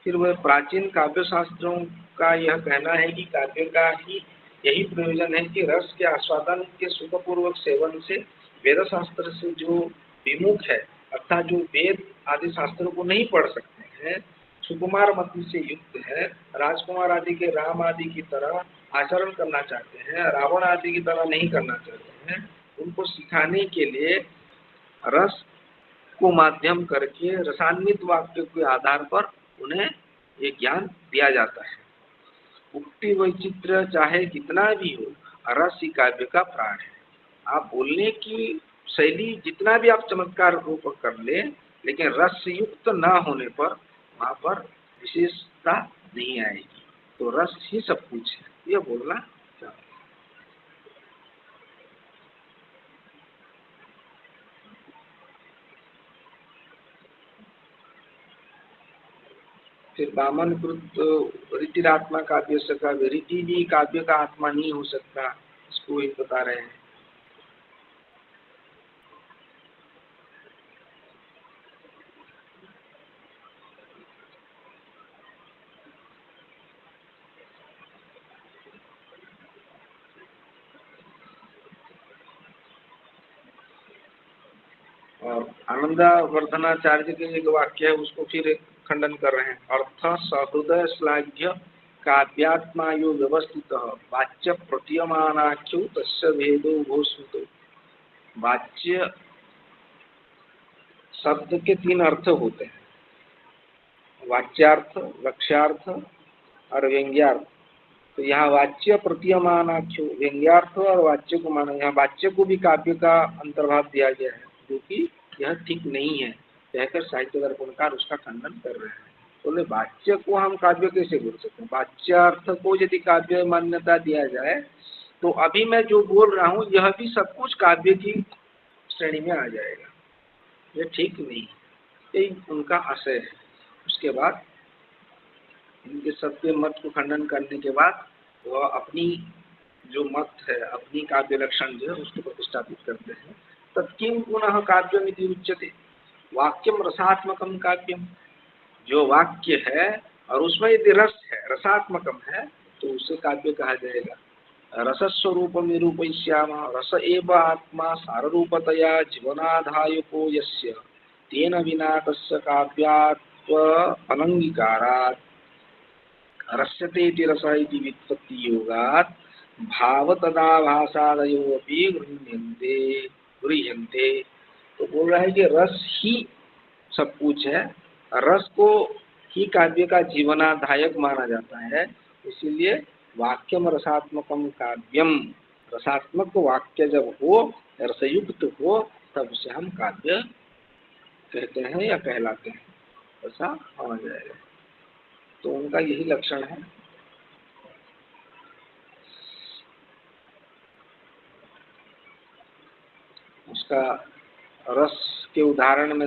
फिर वह प्राचीन काव्य शास्त्रों का यह कहना है कि काव्य का ही यही प्रयोजन है कि रस के आस्वादन के सुखपूर्वक सेवन से वेद शास्त्र से जो विमुख है, अर्थात जो वेद आदि शास्त्रों को नहीं पढ़ सकते हैं, सुकुमार मति से युक्त है, राजकुमार आदि के राम आदि की तरह आचरण करना चाहते हैं, रावण आदि की तरह नहीं करना चाहते हैं, उनको सिखाने के लिए रस को माध्यम करके रसान्वित वाक्य के आधार पर उन्हें ये ज्ञान दिया जाता है। उक्ति वैचित्र चाहे कितना भी हो, रस ही काव्य का प्राण है। आप बोलने की शैली जितना भी आप चमत्कार रूप कर ले, लेकिन रस युक्त न होने पर वहाँ पर विशेषता नहीं आएगी। तो रस ही सब कुछ है, यह बोलना चाहिए। फिर वामन कृत रीतिरात्मा काव्य से काव्य, रीति भी काव्य का आत्मा नहीं हो सकता, इसको ही बता रहे हैं। और आनंदवर्धनाचार्य के एक वाक्य है, उसको फिर खंडन कर रहे हैं। अर्थ सहृदय श्लाघ्य काव्यात्मायो व्यवस्थित वाच्य प्रतीयमानाख्यो तस्य भेदो घोषितो। वाच्य शब्द के 3 अर्थ होते हैं, वाच्यार्थ, लक्ष्यार्थ और व्यंग्यार्थ। तो यहाँ वाच्य प्रतीयमानाख्यो, व्यंग्यार्थ और वाच्य को माना, यहाँ वाच्य को भी काव्य का अंतर्भाव दिया गया है, जो कि यह ठीक नहीं है कहकर साहित्य दर्पणकार उसका खंडन कर रहे हैं। बोले वाच्य को हम काव्य कैसे बोल सकते हैं? वाच्यार्थ को यदि काव्य मान्यता दिया जाए तो अभी मैं जो बोल रहा हूँ यह भी सब कुछ काव्य की श्रेणी में आ जाएगा, यह ठीक नहीं, यही उनका आशय है। उसके बाद इनके सबके मत को खंडन करने के बाद वह अपनी जो मत है, अपनी काव्य लक्षण जो है उसको प्रतिष्ठापित करते हैं। तत्किं पुनः काव्यमिति उच्यते, वाक्यम रसात्मकम काव्यम। जो वाक्य है और उसमें यदि रस है, रसात्मकम है, तो उसे काव्य कहा जाएगा। रसस्वरूपम निरूपयिष्याम, रस एव आत्मा साररूपतया जीवनाधायको यस्य तेन विना तस्य काव्यात्व अनंगीकारात् रस्यते इति रस इति व्युत्पत्ति योगात् भाव तदाभासादयो अपि गृह्यन्ते। तो बोल रहा है कि रस ही सब कुछ है, रस को ही काव्य का जीवनाधायक माना जाता है, इसीलिए वाक्यम रसात्मकम काव्यम, रसात्मक वाक्य जब हो, रसयुक्त हो, तब उसे हम काव्य कहते हैं या कहलाते हैं, ऐसा माना जाएगा। तो उनका यही लक्षण है। उसका रस के उदाहरण में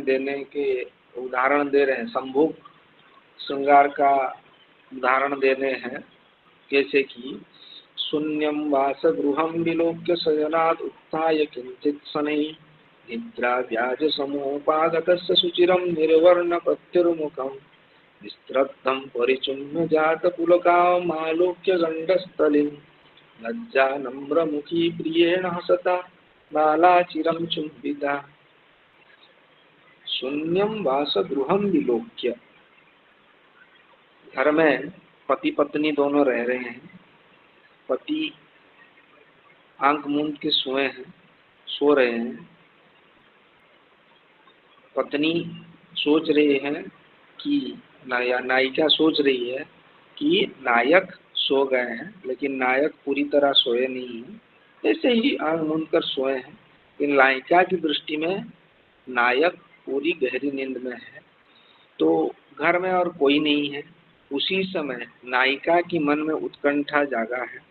उदाहरण दे रहे हैं, संभोग श्रृंगार का उदाहरण देने हैं। जैसे कि शून्यम वासगृहं विलोक्य शयनात् उत्थाय किंचित शनैः निद्रा व्याज समोपागतस्य शुचिरं निर्वर्ण प्रत्युर्मुखं विस्त्रद्धं परिचुम्य जातपुलकामालोक्य गण्डस्थलिं लज्जा नम्रमुखी प्रियेण हसता बालाचिरं चुम्बिता। शून्यम वासगृहं विलोक्य, घर में पति पत्नी दोनों रह रहे हैं, पति आंख मूंद के सो रहे हैं, पत्नी सोच रही है कि नायिका सोच रही है कि नायक सो गए हैं, लेकिन नायक पूरी तरह सोए नहीं है, ऐसे ही आंख मूंद कर सोए हैं। इन नायिका की दृष्टि में नायक पूरी गहरी नींद में है, तो घर में और कोई नहीं है। उसी समय नायिका की मन में उत्कंठा जागा है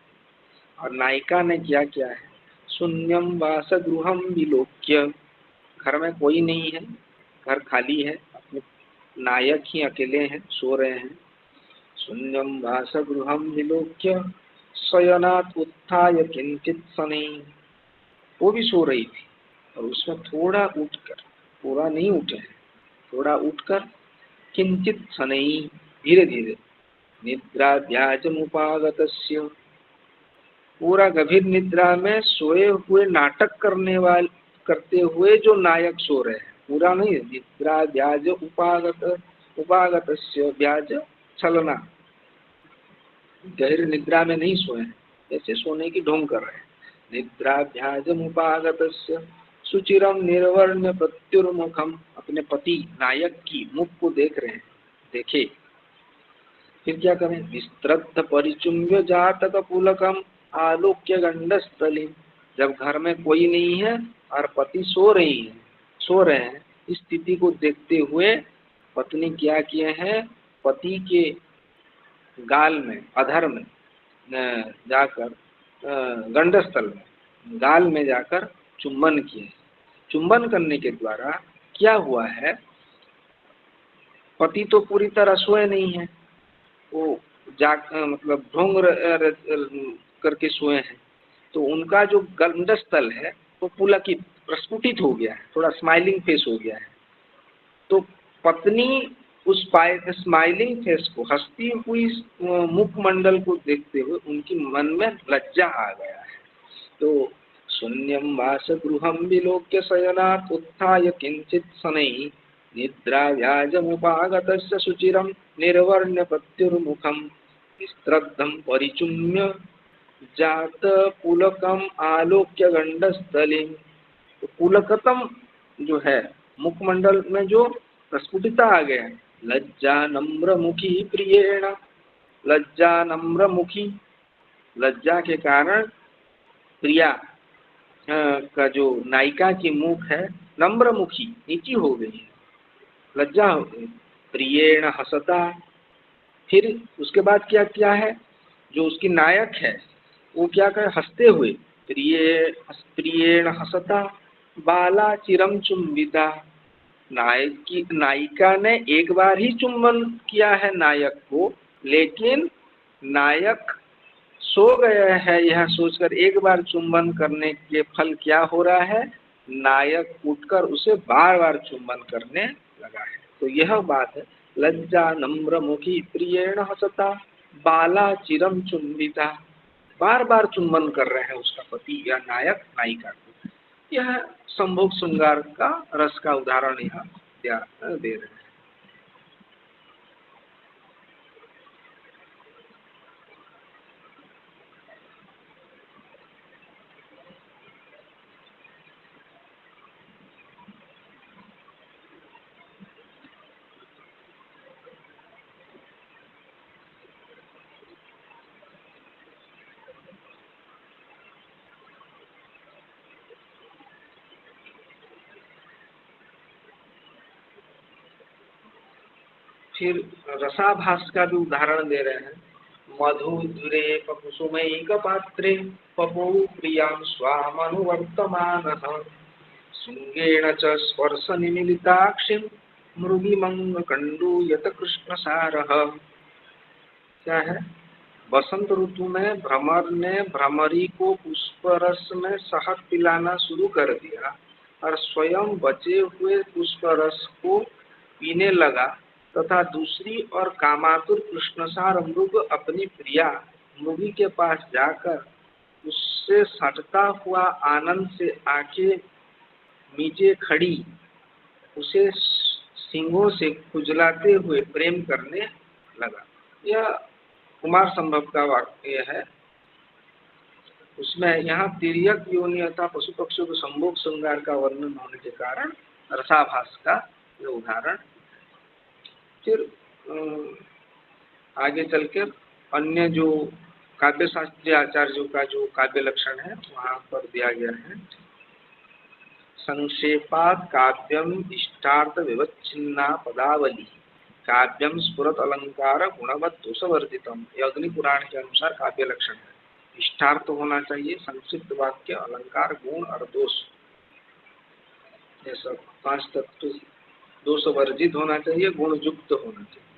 और नायिका ने क्या किया है, शून्यम वासगृहम विलोक्य, घर में कोई नहीं है, घर खाली है, अपने नायक ही अकेले हैं, सो रहे हैं। शून्यम वासगृहम विलोक्य शयनात् उत्थाय किंचित शनैः, वो भी सो रही थी और उसमें थोड़ा उठकर, पूरा नहीं उठे हैं, थोड़ा उठकर किंचित शनैः, धीरे धीरे, निद्रा व्याजमुपागतस्य, पूरा गंभीर निद्रा में सोए हुए नाटक करते हुए जो नायक सो रहे हैं, पूरा नहीं, निद्रा व्याज उपागतस्य, व्याज छलना, गहरी निद्रा में नहीं सोए हैं, ऐसे सोने की ढोंग कर रहे हैं। निद्राभ्याजमुपागतस्य सुचिरम निर्वर्ण्य प्रत्युर्मुखम, अपने पति नायक की मुख को देख रहे हैं, देखे। फिर क्या करें, विस्तृत परिचुम्ब्य जातक पुलकम आलोक्य गंडस्थली, जब घर में कोई नहीं है और पति सो रहे हैं, इस स्थिति को देखते हुए पत्नी क्या किए हैं, पति के गाल में, अधर में जाकर, गंडस्थल में, गाल में जाकर चुंबन किए। चुंबन करने के द्वारा क्या हुआ है, पति तो पूरी तरह सोए नहीं है, वो मतलब ढोंग करके सोए हैं, तो उनका जो गंडस्थल है वो पुलकित, प्रस्फुटित हो गया है, थोड़ा स्माइलिंग फेस हो गया है। तो पत्नी उस स्माइलिंग फेस को, हंसती हुई मुखमंडल को देखते हुए उनकी मन में लज्जा आ गया है। तो शून्यम वासगृहम विलोक्य शयनात् उत्थाय किंचित शनैः निद्रा व्याजमुपागतस्य शुचिरम निर्वर्ण्य प्रत्युर्मुखम विस्त्रद्धम परिचुम्य जात पुलकम आलोक्य गंडस्थले। तो पुलकतम जो है, मुखमंडल में जो प्रस्फुटिता आ गया है, लज्जा नम्र मुखी प्रियेण, लज्जा नम्र मुखी, लज्जा के कारण प्रिया का जो नायिका की मुख है, नम्र मुखी, नीची हो गई है, लज्जा हो गई। प्रियेण हसता, फिर उसके बाद क्या किया है, जो उसकी नायक है वो क्या करे, हंसते हुए, प्रियेण हसता बाला चिरम चुंबिता, नायिका ने एक बार ही चुंबन किया है नायक को, लेकिन नायक सो गया है यह सोचकर एक बार चुंबन करने के फल क्या हो रहा है, नायक उठकर उसे बार बार चुंबन करने लगा है। तो यह बात है, लज्जा नम्र मुखी प्रियेण हसता बाला चिरम चुंबिता, बार बार चुंबन कर रहे हैं उसका पति या नायक नायिका को। यह संभोग श्रृंगार का रस का उदाहरण यहाँ दे रहे हैं। फिर रसाभास का भी उदाहरण दे रहे हैं। मधुधुरे कुसुमैक पात्रे पपौ प्रियां स्वामनुवर्तमानः शृंगेण च स्पर्श निमिलिताक्षिं मृगिमंग कंडूयत कृष्णसारः। क्या है, बसंत ऋतु में भ्रमर ने भ्रमरी को पुष्परस में शहद पिलाना शुरू कर दिया और स्वयं बचे हुए पुष्परस को पीने लगा, तथा दूसरी और कामातुर कृष्णसार मृग अपनी प्रिया मृगी के पास जाकर उससे सटता हुआ आनंद से आंखें नीचे खड़ी उसे सींगों से खुजलाते हुए प्रेम करने लगा। यह कुमार संभव का वाक्य है। उसमें यहाँ तिर्यक योनि अथवा पशु पक्षियों के संभोग श्रृंगार का वर्णन होने के कारण रसाभास का यह उदाहरण। फिर आगे चल के अन्य जो काव्य शास्त्रीय आचार्यों का जो काव्य लक्षण है वहाँ पर दिया गया है। संक्षेपात् काव्यम इष्टार्थ विवच्छिन्ना पदावली काव्यम स्फुरत अलंकार गुणवत दोषवर्जितम। ये अग्नि पुराण के अनुसार काव्य लक्षण है। इष्टार्थ होना चाहिए, संक्षिप्त वाक्य, अलंकार, गुण और दोष, ये सब 5 तत्व। दोष वर्जित होना चाहिए, गुण युक्त होना चाहिए।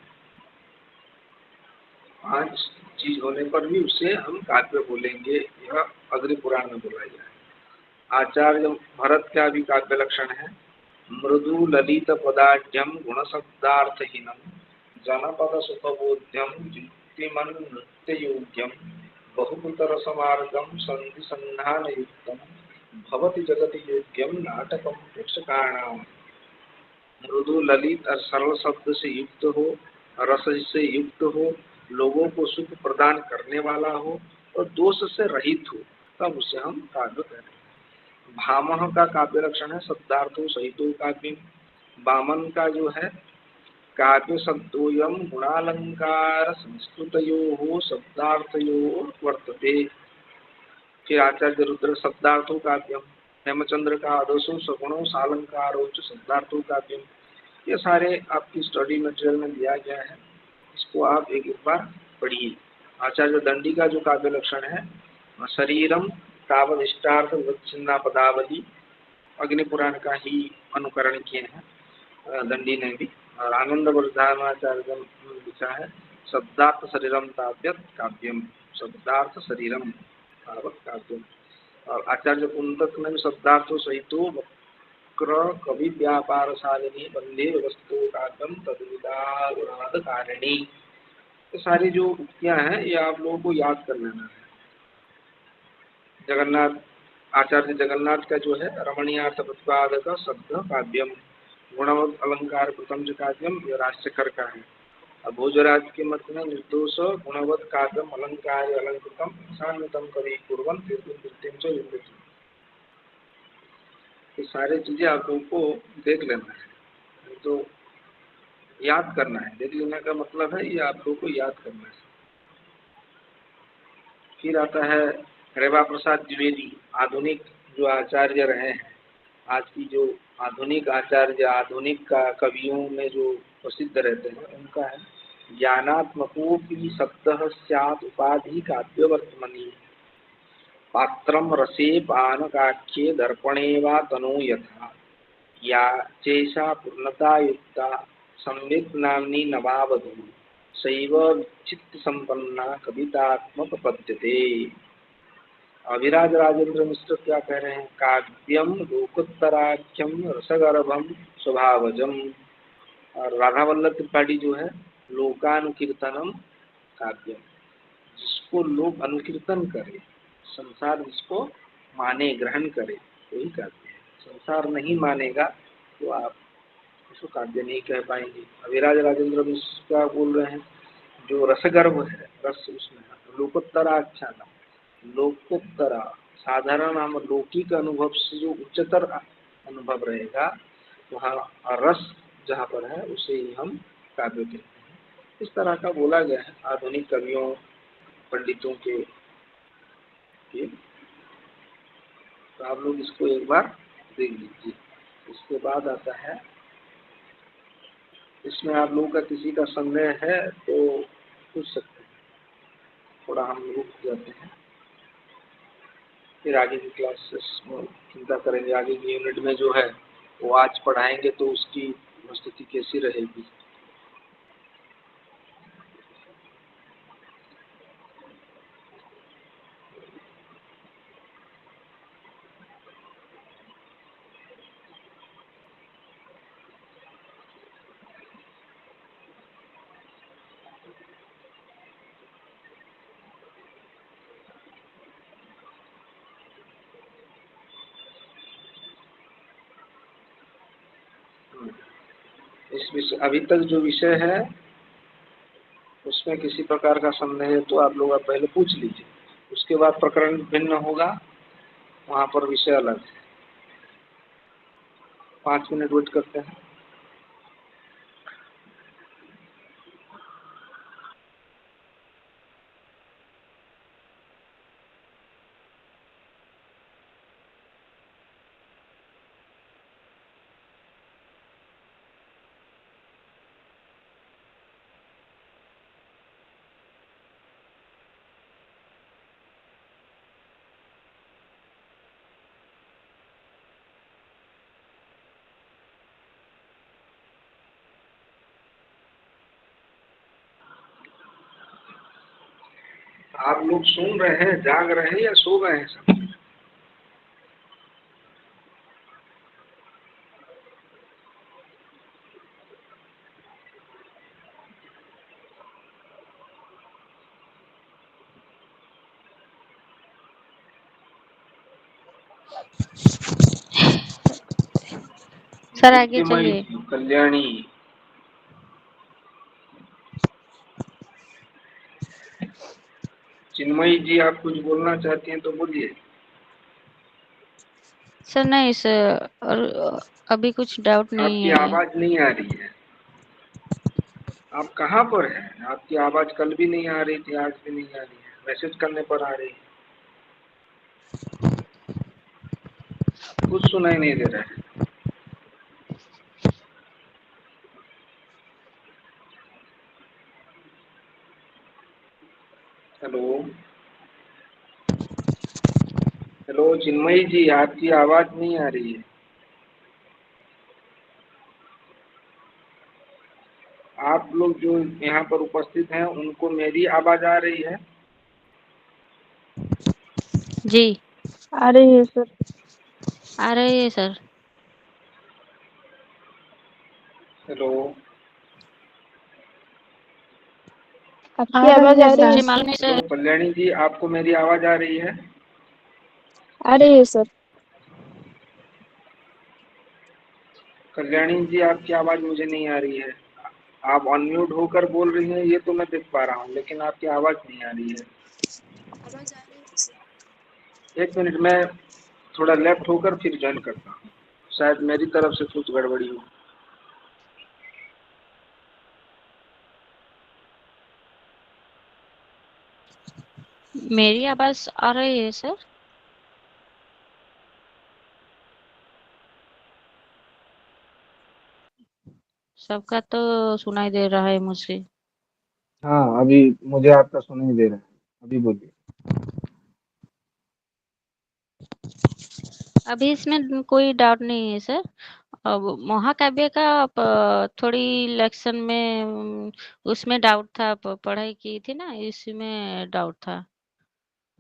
5 चीज होने पर भी उसे हम काव्य बोलेंगे। यह अग्नि पुराण में बोला गया है। आचार्य भरत का भी काव्य लक्षण है। मृदु ललित पदाढ्यम गुण शब्दार्थहीनम जनपद सुखबोध्यम युक्तिमन नृत्य योग्यम बहुपुतर समार्गम संधि संधान युक्तम भवति जगति योग्यम नाटकम प्रेक्षकाणाम। मृदु ललित और सरल शब्द से युक्त हो, रस से युक्त हो, लोगों को सुख प्रदान करने वाला हो और दोष से रहित हो, तब उसे हम काव्य कहते हैं। भामह का काव्य लक्षण है शब्दार्थो सहितो काव्य। वामन का जो है काव्य शब्दोयम गुणालंकार संस्कृतयो शब्दार्थयो वर्तते। फिर आचार्य रुद्र शब्दार्थो काव्यम। हेमचंद्र का आदर्शो सगुणो सालंकारो च शब्दार्थो काव्यम। ये सारे आपकी स्टडी मटेरियल में दिया गया है, इसको आप एक बार पढ़िए। आचार्य दंडी का जो काव्य लक्षण है शरीरम तावद इष्टार्थ विवच्छिन्ना पदावली, अग्नि पुराण का ही अनुकरण किए हैं दंडी ने भी। और आनंद वर्धनाचार्य ने लिखा है शब्दार्थ शरीरम ताव्यत काव्यम, शब्दार्थ शरीरम तावत काव्यम। और आचार्य कुंतक ने शब्दार्थो सहितो वक्र कवि व्यापार शालिनी बंदे वस्तु काव्यम तद्विदाद कारिणी। ये सारी जो उक्तियां हैं ये आप लोगों को याद कर लेना है। जगन्नाथ आचार्य जगन्नाथ का जो है रमणीयार्थ प्रतिपादक शब्द काव्यम, गुणवत अलंकार प्रथम काव्यम, ये राजशेखर का है। अब भोजराज के मत में निर्दोष गुणवत काव्यम अलंकार अलंकृतम सान्वितम कवि कुर्वन् कीर्तिम च युद्धति। ये सारी चीजें आप लोगों को देख लेना है, तो याद करना है। देख लेने का मतलब है ये आप लोगों को याद करना है। फिर आता है रेवा प्रसाद द्विवेदी, आधुनिक जो आचार्य रहे हैं। आज की जो आधुनिक आचार्य आधुनिक का कवियों में जो प्रसिद्ध रहते हैं उनका है ज्ञानात्मकोपि शब्दः स्यात् उपाधि काव्य वर्तमनि पात्रम रसे पानकाख्ये दर्पणे वा तनो यथा या चेषा पूर्णता युक्ता संवित् नाम्नी नवावधू सैव विचित्र संपन्ना कवितात्मक पद्यते। अभिराज राजेंद्र मिश्र क्या कह रहे हैं? काव्यम लोकोत्तराख्यम रसगर्भम स्वभावजम। और राधा वल्लभ त्रिपाठी जो है लोकानुकीर्तनम काव्यम, जिसको लोग अनुकीर्तन करे, संसार जिसको माने ग्रहण करे वही काव्य है। संसार नहीं मानेगा तो आप उसको काव्य नहीं कह पाएंगे। अभिराज राजेंद्र मिश्र क्या बोल रहे हैं? जो रसगर्भ है, रस उसमें लोकोत्तराख्यान, लोकोत्तरा साधारण हम लौकिक अनुभव से जो उच्चतर अनुभव रहेगा वहाँ रस जहाँ पर है उसे ही हम काव्य कहते हैं। इस तरह का बोला गया है आधुनिक कवियों पंडितों के। तो आप लोग इसको एक बार देख लीजिए। इसके बाद आता है, इसमें आप लोगों का किसी का संदेह है तो पूछ सकते हैं, थोड़ा हम रुक जाते हैं, फिर आगे की क्लासेस में चिंता करेंगे। आगे की यूनिट में जो है वो आज पढ़ाएंगे तो उसकी स्थिति कैसी रहेगी। इस विषय अभी तक जो विषय है उसमें किसी प्रकार का संदेह है तो आप लोग पहले पूछ लीजिए। उसके बाद प्रकरण भिन्न होगा, वहाँ पर विषय अलग है। 5 मिनट वेट करते हैं। आप लोग सुन रहे हैं, जाग रहे हैं या सो गए हैं सब? सर आगे दीप्तिमयी चलिए। जी, कल्याणी, चिन्मयी जी, आप कुछ बोलना चाहती हैं तो बोलिए। सर नहीं सर, और अभी कुछ डाउट नहीं आपकी है। आवाज नहीं आ रही है। आप कहाँ पर हैं? आपकी आवाज कल भी नहीं आ रही थी, आज भी नहीं आ रही है, मैसेज करने पर आ रही है। कुछ सुनाई नहीं दे रहा है। हेलो हेलो, चिन्मयी जी, आपकी आवाज नहीं आ रही है। आप लोग जो यहाँ पर उपस्थित हैं, उनको मेरी आवाज आ रही है? जी आ रही है सर। आ रही है सर। हेलो आपकी आवाज आ रही मुझे है मालूम सर? नहीं हेलो, सर। कल्याणी जी, आपको मेरी आवाज आ रही है? आ रही है सर। कल्याणी जी, आपकी आवाज मुझे नहीं आ रही है। आप अनम्यूट होकर बोल रही हैं, ये तो मैं देख पा रहा हूँ, लेकिन आपकी आवाज नहीं आ रही है। आवाज आ रही है सर। एक मिनट, मैं थोड़ा लेफ्ट होकर फिर ज्वाइन करता हूँ, शायद मेरी तरफ से कुछ गड़बड़ी हो। मेरी आवाज आ रही है सर? सबका तो सुनाई दे रहा है मुझे। हाँ, अभी मुझे आपका सुनाई दे रहा है। अभी बोलिए। अभी इसमें कोई डाउट नहीं है सर। अब महाकाव्य का थोड़ी लेक्शन में उसमें डाउट था, पढ़ाई की थी ना, इसमें डाउट था।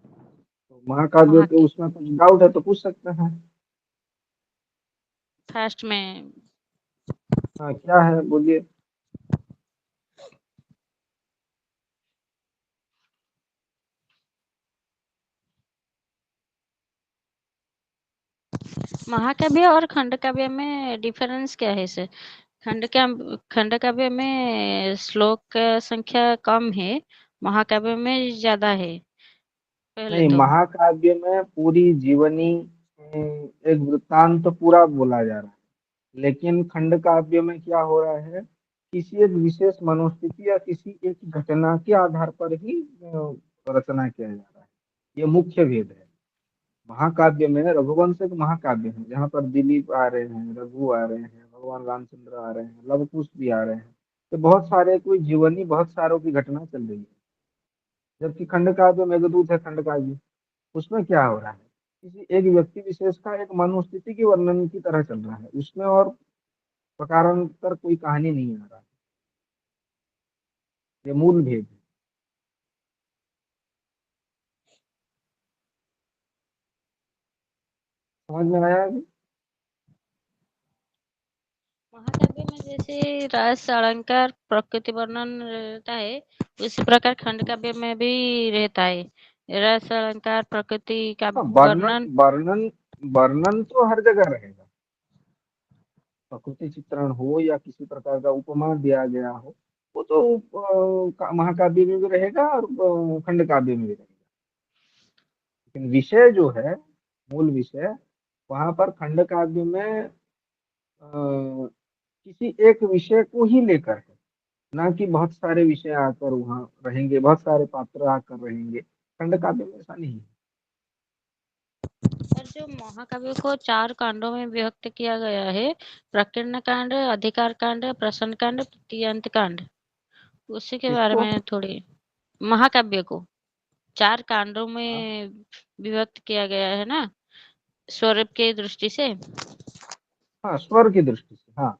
तो महाकाव्य महा के उसमें कुछ डाउट है तो पूछ सकते हैं। फर्स्ट में हाँ, क्या है बोलिए। महाकाव्य और खंड काव्य में डिफरेंस क्या है सर? खंड काव्य में श्लोक का संख्या कम है, महाकाव्य में ज्यादा है पहले नहीं, तो। महाकाव्य में पूरी जीवनी एक वृत्तांत तो पूरा बोला जा रहा है, लेकिन खंड काव्य में क्या हो रहा है, किसी एक विशेष मनोस्थिति या किसी एक घटना के आधार पर ही रचना किया जा रहा है। ये मुख्य भेद है। महाकाव्य में रघुवंश एक महाकाव्य है, जहाँ पर दिलीप आ रहे हैं, रघु आ रहे हैं, भगवान रामचंद्र आ रहे हैं, लव कुश भी आ रहे हैं। तो बहुत सारे कोई जीवनी, बहुत सारों की घटना चल रही है। जबकि खंड काव्य मेघदूत है, खंड काव्य, उसमें क्या हो रहा है, किसी एक व्यक्ति विशेष का एक मनोस्थिति की वर्णन की तरह चल रहा है उसमें, और प्रकारांतर कोई कहानी नहीं आ रहा है। ये मूल भेद है। समझ में आया अभी? महाकाव्य में जैसे रस अलंकार प्रकृति वर्णन रहता है, उसी प्रकार खंड काव्य में भी रहता है, रस अलंकार प्रकृति का हाँ, वर्णन वर्णन। वर्णन वर्णन तो हर जगह रहेगा। प्रकृति चित्रण हो या किसी प्रकार का उपमा दिया गया हो, वो तो महाकाव्य में भी रहेगा और खंड काव्य में भी रहेगा। लेकिन विषय जो है, मूल विषय, वहां पर खंड काव्य में किसी एक विषय को ही लेकर है, ना कि बहुत सारे विषय आकर वहां रहेंगे, बहुत सारे पात्र आकर रहेंगे। खंड काव्य में ऐसा नहीं है। और जो महाकाव्य को चार कांडों में विभक्त किया गया है, प्रकीर्णन कांड, अधिकार कांड, प्रसन्न कांड, तृतीयांत कांड, उसी के बारे किसको? में थोड़ी। महाकाव्य को चार कांडों हाँ, में विभक्त किया गया है ना, स्वरूप के दृष्टि से। हाँ, स्वर की दृष्टि से, हाँ।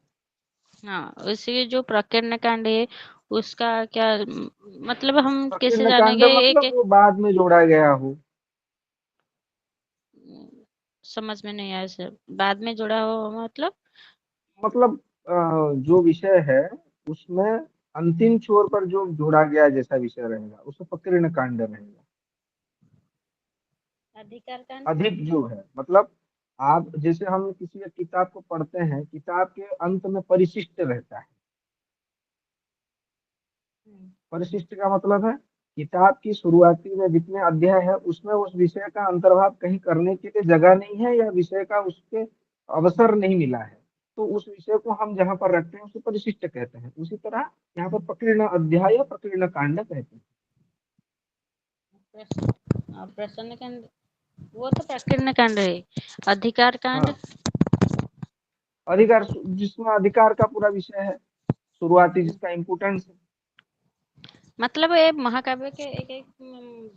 हाँ, उसी जो प्रकीर्णन कांड है उसका क्या मतलब हम कैसे प्रकीर्ण कांड जानेंगे मतलब वो बाद में जोड़ा गया हो। समझ में नहीं आया सर, बाद में जुड़ा हो मतलब? मतलब जो विषय है उसमें अंतिम छोर पर जो जोड़ा गया जैसा विषय रहेगा उसको प्रकीर्ण कांड रहेगा। अधिकार कांड? अधिक जो है मतलब आप जैसे हम किसी एक किताब को पढ़ते हैं, किताब के अंत में परिशिष्ट रहता है। परिशिष्ट का मतलब है किताब की शुरुआती में जितने अध्याय है उसमें उस विषय का अंतर्भाव कहीं करने के लिए जगह नहीं है या विषय का उसके अवसर नहीं मिला है, तो उस विषय को हम जहाँ पर रखते हैं उसे परिशिष्ट कहते हैं। उसी तरह यहाँ पर प्रकीर्ण अध्याय या प्रकीर्ण कांड कहते हैं। प्रसन्न कांड वो तो प्रकीर्ण कांड है। अधिकार कांड? हाँ, अधिकार जिसमें अधिकार का पूरा विषय है, शुरुआती जिसका इम्पोर्टेंस है। मतलब ये महाकाव्य के एक एक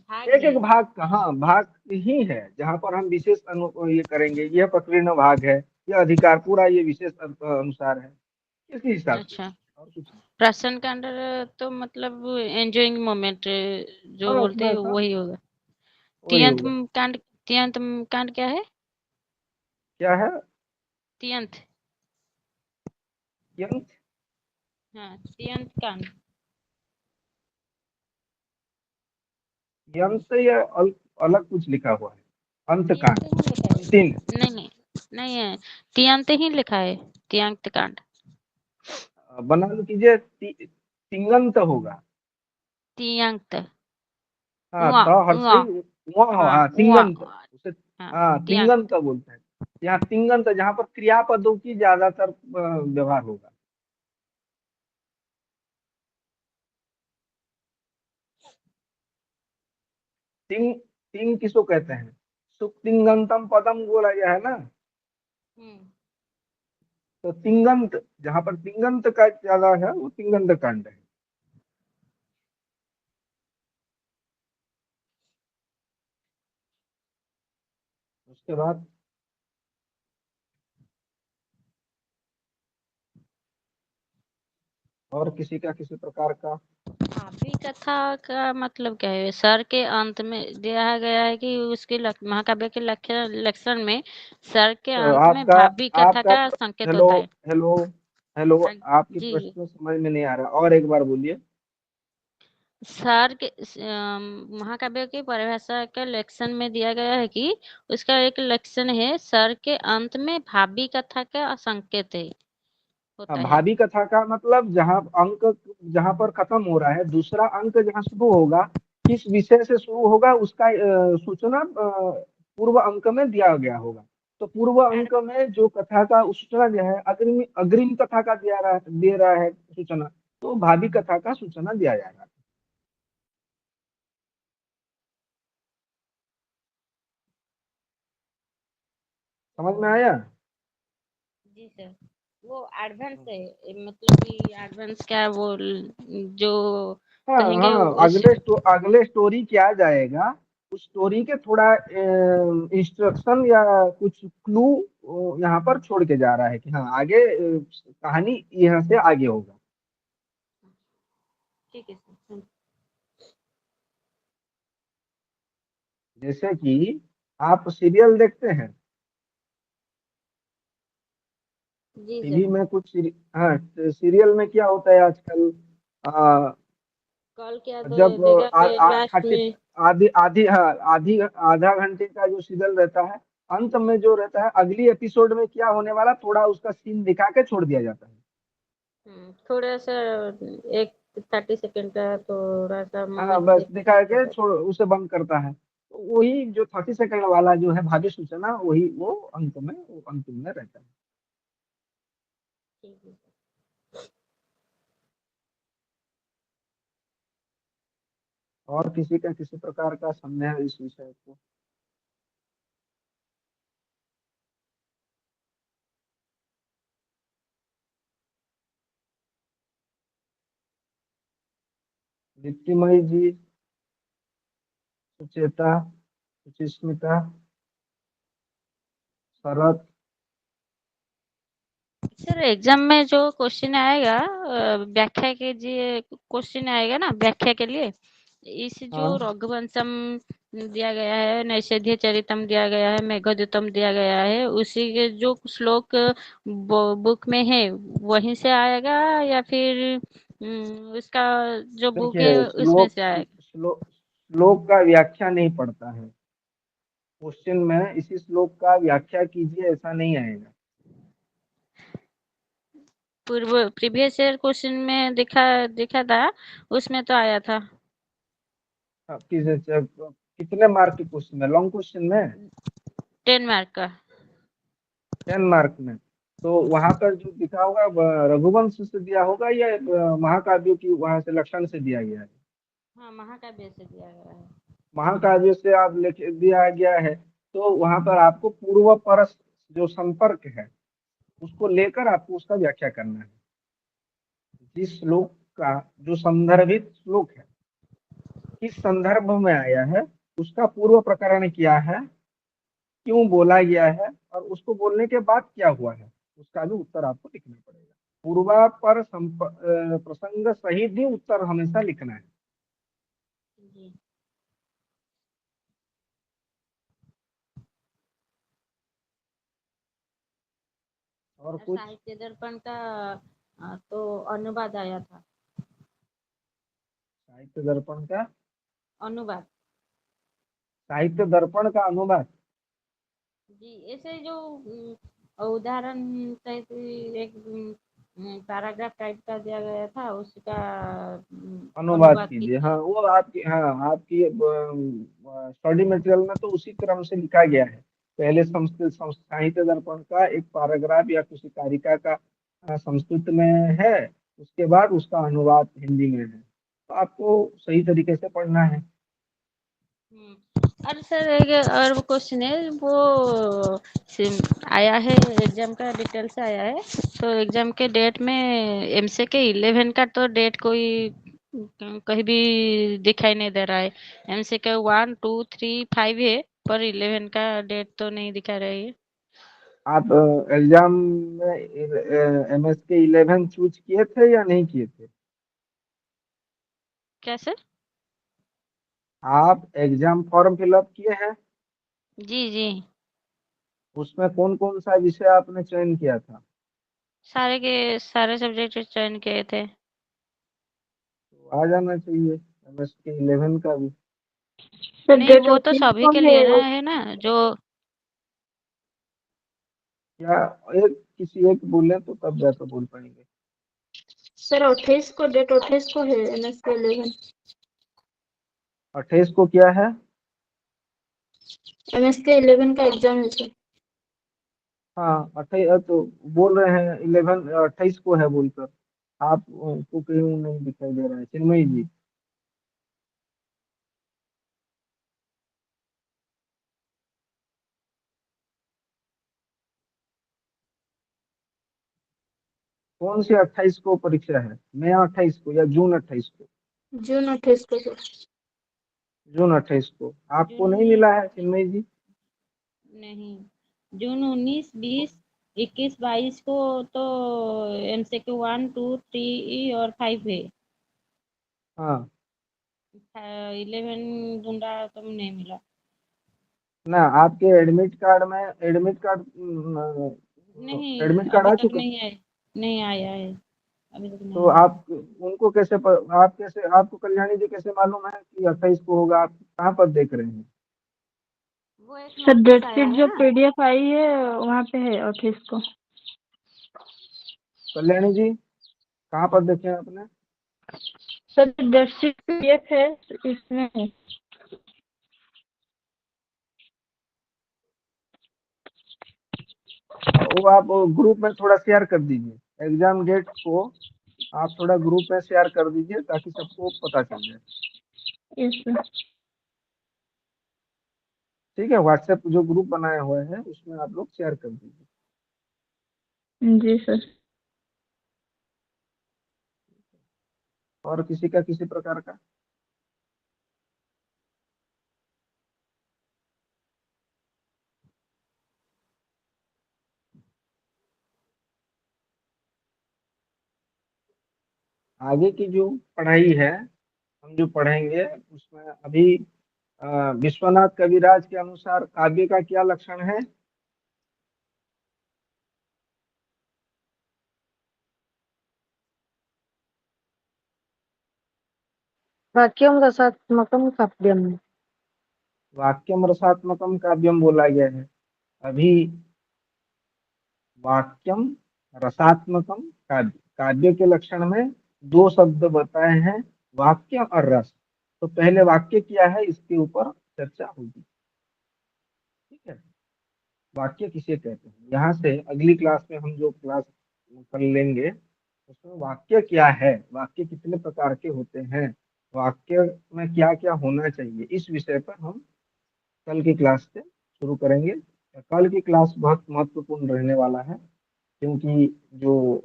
भाग एक है। एक भाग का, हाँ, भाग ही है जहाँ पर हम विशेष ये करेंगे, यह प्रकीर्ण भाग है, यह अधिकार पूरा ये विशेष अनुसार है, इसी हिसाब से अच्छा, और कुछ नहीं। प्रसन्न कांड तो मतलब एंजॉइंग मोमेंट जो बस बोलते हैं बस हाँ, वही होगा। वही तियंत होगा। कांड? तियंत कांड क्या है? क्या है? तियंत? यंत? हाँ, तियंत कांड। यंत या अलग कुछ लिखा हुआ है? अंत तियंत कांड, ही लिखा है। अंतिम। नहीं नहीं, नहीं है, तियंत ही लिखा है, तियंत कांड। बना लो कीजिए तिंगंत होगा। तियंत। हाँ, उआ, तो उआ, हर्षई वहाँ हो, हाँ हाँ उआ, तिंगंत उसे। हाँ हाँ, तियंत। तिंगंत बोलते हैं। यहाँ तिंगंत जहाँ पर क्रियापदों की ज्यादातर व्यवहार होगा। तिंग, तिंग किसको कहते हैं? सुक्तिंगंतम पदम बोला गया है ना। हम्म। तो तिंगंत जहाँ पर तिंगंत का ज्यादा है वो तिंगंत कांड है। उसके बाद और किसी का किसी प्रकार का भाभी कथा का मतलब क्या है? सर के अंत में दिया गया है कि उसके महाकाव्य के लक्षण में सर के अंत में आपका भाभी कथा आपका का संकेत हेलो, होता है। हेलो, हेलो, हाँ, आपकी जी। प्रश्न समझ में नहीं आ रहा, और एक बार बोलिए। सर के महाकाव्य की परिभाषा के लक्षण में दिया गया है कि उसका एक लक्षण है, सर के अंत में भाभी कथा का संकेत है हाँ, होता है। भावी कथा का मतलब जहाँ अंक जहाँ पर खत्म हो रहा है, दूसरा अंक जहाँ शुरू होगा, किस विषय से शुरू होगा उसका सूचना पूर्व अंक में दिया गया होगा। तो पूर्व अंक में जो कथा का सूचना जो है अग्रिम अग्रिम कथा का दे रहा है सूचना, तो भावी कथा का सूचना दिया जाएगा। समझ में आया? जी सर, वो एडवांस है, मतलब कि एडवांस क्या वो जो हाँ कहेंगे हाँ, उस। अगले स्टोरी क्या जाएगा, उस स्टोरी के थोड़ा इंस्ट्रक्शन या कुछ क्लू यहाँ पर छोड़ के जा रहा है कि हाँ आगे कहानी यहाँ से आगे होगा। ठीक है सर। जैसे कि आप सीरियल देखते हैं, जी टीवी सर। में कुछ हाँ, सीरियल में क्या होता है आजकल, आ, कॉल किया तो जब देगा कि लास्ट थर्टी में। आधी आधी हाँ आधी आधा घंटे का जो सीरियल रहता है, अंत में जो रहता है अगली एपिसोड में क्या होने वाला, थोड़ा उसका सीन दिखा के छोड़ दिया जाता है। थोड़ा सा एक 30 सेकंड का थोड़ा सा हाँ, मोमेंट बस देख दिखा के के। छोड़ उसे बंद करता है, तो वही जो 30 सेकंड वाला जो है भावी सूचना, वही वो अंत में वो अंतिम में रहता है। ठीक है। और किसी का किसी प्रकार का संदेह है इस विषय को? दीप्तिमयी जी, सुचेता, सुचिस्मिता, शरत, सर एग्जाम में जो क्वेश्चन आएगा व्याख्या कीजिए, क्वेश्चन आएगा ना व्याख्या के लिए, इस जो हाँ रघुवंशम दिया गया है, नैषधीय चरितम दिया गया है, मेघदूतम दिया गया है, उसी के जो श्लोक बुक में है वहीं से आएगा या फिर उसका जो बुक है देखिए, उसमें से आएगा? श्लोक का व्याख्या नहीं पड़ता है क्वेश्चन में, इसी श्लोक का व्याख्या कीजिए ऐसा नहीं आएगा। पूर्व प्रीवियस ईयर क्वेश्चन में दिखा दिखा था, उसमें तो आया था। कितने मार्क के क्वेश्चन में? लॉन्ग क्वेश्चन में 10 मार्क का। 10 मार्क में। तो वहां पर जो दिखा होगा रघुवंश से दिया होगा या महाकाव्यों की वहां से लक्षण से दिया गया है? हाँ, महाकाव्य से दिया गया है। महाकाव्य से आप लिख दिया गया है, तो वहां पर आपको पूर्व पर जो संपर्क है उसको लेकर आपको उसका व्याख्या करना है। जिस श्लोक का जो संदर्भित श्लोक है किस संदर्भ में आया है, उसका पूर्व प्रकरण क्या है, क्यों बोला गया है, और उसको बोलने के बाद क्या हुआ है, उसका भी उत्तर आपको लिखना पड़ेगा। पूर्वापर प्रसंग सहित ही उत्तर हमेशा लिखना है। जी। और और कुछ? साहित्य दर्पण का तो अनुवाद आया था। साहित्य दर्पण का? अनुवाद। साहित्य दर्पण का अनुवाद? जी, ऐसे जो उदाहरण सहित एक पैराग्राफ टाइप का दिया गया था, उसका अनुवाद अनुवाद कीजिए, कीजिए। हाँ वो आपकी, हाँ आपकी स्टडी मटेरियल में तो उसी क्रम से लिखा गया है। पहले संस्कृत साहित्य दर्पण का एक पैराग्राफ या किसी कारिका का संस्कृत में है, उसके बाद उसका अनुवाद हिंदी में है, तो आपको सही तरीके से पढ़ना है। और सर एक और वो क्वेश्चन है, वो आया है एग्जाम का डिटेल से आया है, तो एग्जाम के डेट में एमसीक्यू के 11 का तो डेट कोई कहीं भी दिखाई नहीं दे रहा है। एमसीक्यू 1 2 3 5 है, पर 11 का डेट तो नहीं दिखा रही है। आप एग्जाम में MS के 11 चूज किए थे या नहीं किए थे? क्या सर? आप एग्जाम फॉर्म फिलअप किए हैं? जी जी। उसमें कौन कौन सा विषय आपने चयन किया था? सारे के सारे सब्जेक्ट चयन किए थे। तो आ जाना चाहिए MS के 11 का भी। सर नहीं, डेट वो ऑफ तो फिफ्थ सभी को के है लेना है ना जो। या एक किसी एक बोले तो तब जाकर बोल पाएंगे। सर 28 को, डेट 28 को है MS के 11। 28 को क्या है? MS के 11 का एग्जाम है सर। हाँ 28 तो बोल रहे हैं 11 28 को है बोलकर, आप को कहीं नहीं दिखाई दे रहा है चिन्मयी जी। कौन सी 28 को परीक्षा है? मई 28 को या जून 28 को? जून 28 को सर। जून 28 को। आपको जून नहीं मिला है चिन्मयी जी? नहीं, जून 19 20 21 22 को तो एमसीक्यू 1 2 3 और 5 है। हाँ 11 ढूंढा तो नहीं मिला। ना, आपके एडमिट कार्ड में नहीं, एडमिट कार्ड अभी आ तक चुका? नहीं आया। नहीं आया है, अभी तक तो नहीं आया। आप उनको कैसे आप कैसे, आपको कल्याणी जी कैसे मालूम है कि 28 को होगा? आप कहाँ पर देख रहे हैं? वो एक सर नोटिस डेट आया शीट है जो ना। PDF आई है वहाँ पे है 28 को। कल्याणी जी कहाँ पर देखे आपने? सर डेट शीट PDF है, इसमें है। वो आप ग्रुप में थोड़ा शेयर कर दीजिए एग्जाम डेट को, आप थोड़ा ग्रुप में शेयर कर दीजिए ताकि सबको पता चल जाए। Yes sir. ठीक है, व्हाट्सएप जो ग्रुप बनाए हुए हैं उसमें आप लोग शेयर कर दीजिए। जी सर। और किसी का किसी प्रकार का? आगे की जो पढ़ाई है, हम जो पढ़ेंगे उसमें अभी विश्वनाथ कविराज के अनुसार काव्य का क्या लक्षण है? वाक्यम रसात्मकम काव्यम। वाक्यम रसात्मकम काव्यम बोला गया है। अभी वाक्यम रसात्मकम काव्य, काव्य के लक्षण में दो शब्द बताए हैं, वाक्य और रस। तो पहले वाक्य क्या है इसके ऊपर चर्चा होगी, ठीक है। वाक्य किसे कहते हैं, यहाँ से अगली क्लास में हम जो क्लास कर लेंगे उसमें वाक्य क्या है, वाक्य कितने प्रकार के होते हैं, वाक्य में क्या क्या होना चाहिए, इस विषय पर हम कल की क्लास से शुरू करेंगे। कल की क्लास बहुत महत्वपूर्ण रहने वाला है, क्योंकि जो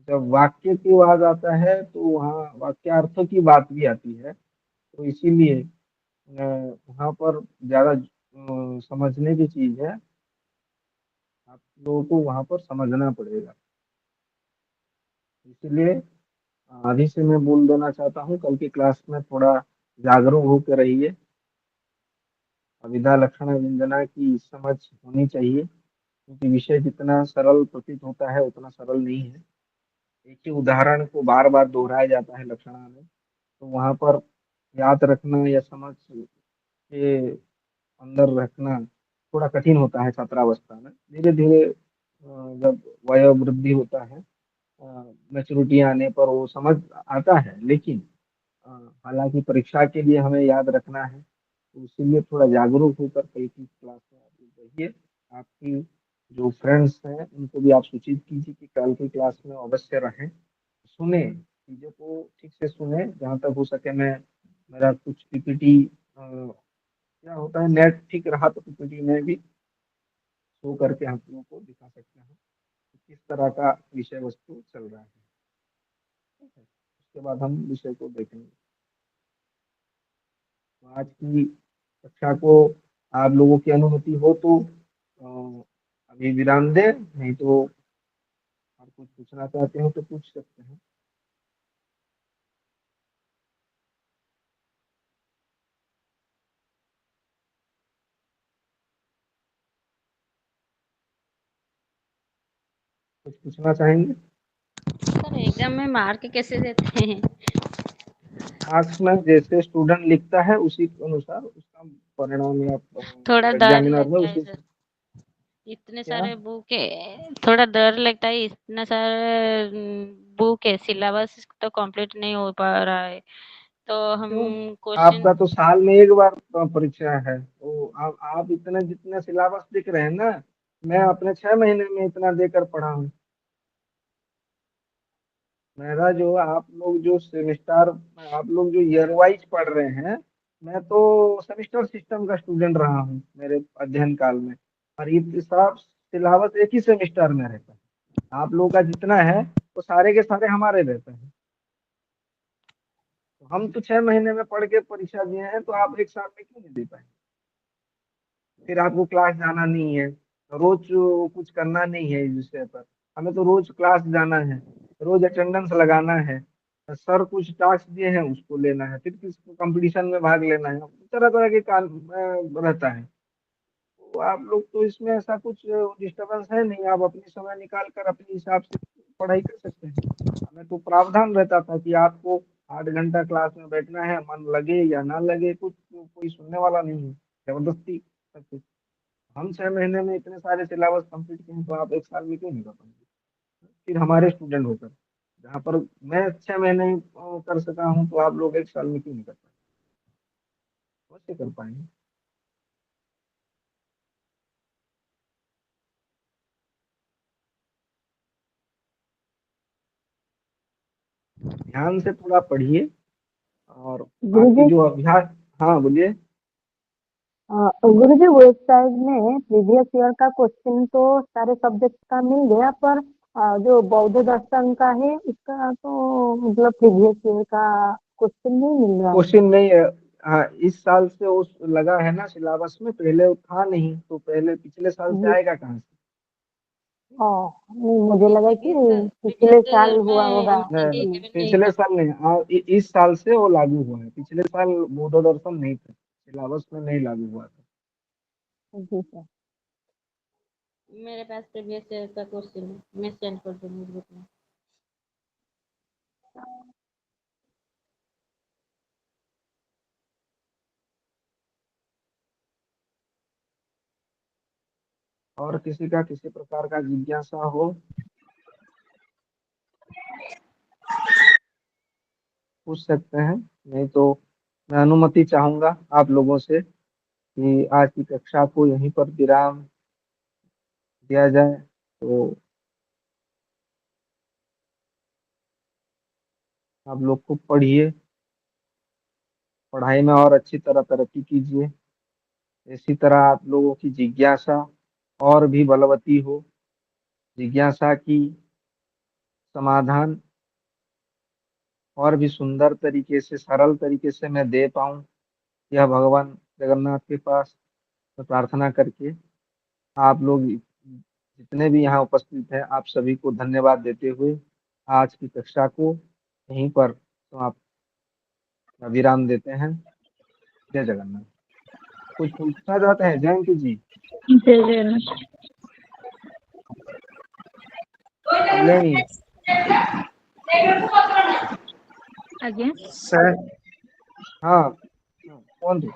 जब वाक्य की आवाज आता है तो वहाँ वाक्यार्थों की बात भी आती है। तो इसीलिए वहाँ पर ज्यादा समझने की चीज है, आप लोगों को वहाँ पर समझना पड़ेगा। इसलिए अभी से मैं बोल देना चाहता हूँ, कल की क्लास में थोड़ा जागरूक होकर रहिए। अभिधा लक्षण व्यंजना की समझ होनी चाहिए, क्योंकि विषय जितना सरल प्रतीत होता है उतना सरल नहीं है। एक ही उदाहरण को बार बार दोहराया जाता है लक्षणा में, तो वहां पर याद रखना या समझ के अंदर रखना थोड़ा कठिन होता है छात्रावस्था में। धीरे धीरे जब वयो वृद्धि होता है, मैच्योरिटी आने पर वो समझ आता है। लेकिन अ, हालांकि परीक्षा के लिए हमें याद रखना है, तो इसीलिए थोड़ा जागरूक होकर कल की क्लास में आप लोग रहिए। आपकी जो फ्रेंड्स हैं उनको भी आप सूचित कीजिए कि कल की क्लास में अवश्य रहें, सुने, चीज़ों को ठीक से सुने। जहाँ तक हो सके मैं मेरा कुछ पीपीटी, क्या होता है नेट ठीक रहा तो पीपीटी में भी शो करके हम लोगों को दिखा सकते हैं कि किस तरह का विषय वस्तु चल रहा है, ठीक है। उसके बाद हम विषय को देखेंगे। तो आज की कक्षा को आप लोगों की अनुमति हो तो अभी विराम दे, नहीं तो आप कुछ पूछना चाहते हो तो पूछ सकते हैं। कुछ पूछना चाहेंगे? सर एग्जाम में मार्क कैसे देते हैं? मार्क्स में जैसे स्टूडेंट लिखता है उसी के अनुसार उसका परिणाम, या थोड़ा जो डर एग्जामिनर है लगता है उसी सर, इतने क्या। सारे बुक है, थोड़ा डर लगता है, इतना सारे बुक है, सिलेबस तो कंप्लीट नहीं हो पा रहा है, तो हम क्यों? क्वेश्चन। आपका तो साल में एक बार परीक्षा है, तो आप इतने जितने सिलेबस लिख रहे हैं ना, मैं अपने 6 महीने में इतना देकर पढ़ा हूँ। मेरा जो आप लोग जो सेमिस्टर, आप लोग जो ईयर वाइज पढ़ रहे हैं, मैं तो सेमिस्टर सिस्टम का स्टूडेंट रहा हूँ मेरे अध्ययन काल में। और ये सब सिलेबस एक ही सेमिस्टर में रहता है। आप लोगों का जितना है वो सारे के सारे हमारे रहते हैं। तो हम तो 6 महीने में पढ़ के परीक्षा दिए हैं, तो आप एक साल में क्यों नहीं दे पाए? फिर आपको क्लास जाना नहीं है, रोज कुछ करना नहीं है इस विषय पर। हमें तो रोज क्लास जाना है, रोज अटेंडेंस लगाना है, सर कुछ टास्क दिए हैं उसको लेना है, फिर किस कंपटीशन में भाग लेना है, तरह तरह के काम रहता है। तो आप लोग तो इसमें ऐसा कुछ डिस्टरबेंस है नहीं, आप अपनी समय निकाल कर अपने हिसाब से पढ़ाई कर सकते हैं। हमें तो प्रावधान रहता था कि आपको 8 घंटा क्लास में बैठना है, मन लगे या ना लगे, कुछ कोई सुनने वाला नहीं है, जबरदस्ती सब कुछ। हम 6 महीने में इतने सारे सिलेबस कंप्लीट किए, तो आप एक साल में क्यों नहीं कर पाएंगे? फिर हमारे स्टूडेंट होकर, जहाँ पर मैं 6 महीने में कर सका हूँ, तो आप लोग एक साल में क्यों नहीं कर पाएंगे? कैसे कर पाएंगे? ध्यान से थोड़ा पढ़िए, और बाकी गुरुजी, जो अभ्यास। हाँ बोलिए। गुरुजी वेबसाइट में प्रीवियस ईयर का क्वेश्चन तो सारे सब्जेक्ट का मिल गया, पर जो बौद्ध दर्शन का है उसका तो मतलब प्रीवियस ईयर का क्वेश्चन नहीं मिल रहा है। क्वेश्चन नहीं है। हाँ, इस साल से उस लगा है ना सिलेबस में, पहले था नहीं, तो पहले पिछले साल से जी। आएगा कहाँ से? नहीं मुझे लगा कि पिछले प्रीवियस साल हुआ होगा। में नहीं, कभी नहीं पिछले था। साल नहीं, इस साल से वो लागू हुआ है। पिछले साल बौद्ध दर्शन नहीं था, सिलेबस में नहीं लागू हुआ था। जी सर। मेरे पास प्रीवियस ईयर का क्वेश्चन है, मैं सेंड कर दूंगी ग्रुप में। और किसी का किसी प्रकार का जिज्ञासा हो, पूछ सकते हैं। नहीं तो मैं अनुमति चाहूंगा आप लोगों से कि आज की कक्षा को यहीं पर विराम दिया जाए। तो आप लोग खूब पढ़िए, पढ़ाई में और अच्छी तरह तरक्की कीजिए। इसी तरह आप लोगों की जिज्ञासा और भी बलवती हो, जिज्ञासा की समाधान और भी सुंदर तरीके से, सरल तरीके से मैं दे पाऊँ, यह भगवान जगन्नाथ के पास मैं प्रार्थना करके आप लोग जितने भी यहाँ उपस्थित हैं, आप सभी को धन्यवाद देते हुए आज की कक्षा को यहीं पर समाप्त विराम देते हैं। जय जगन्नाथ। कुछ पूछना चाहते हैं जयंती जी? जय जगन्नाथ। कल्याणी? आज्ञा सर हाँ, कौन थे?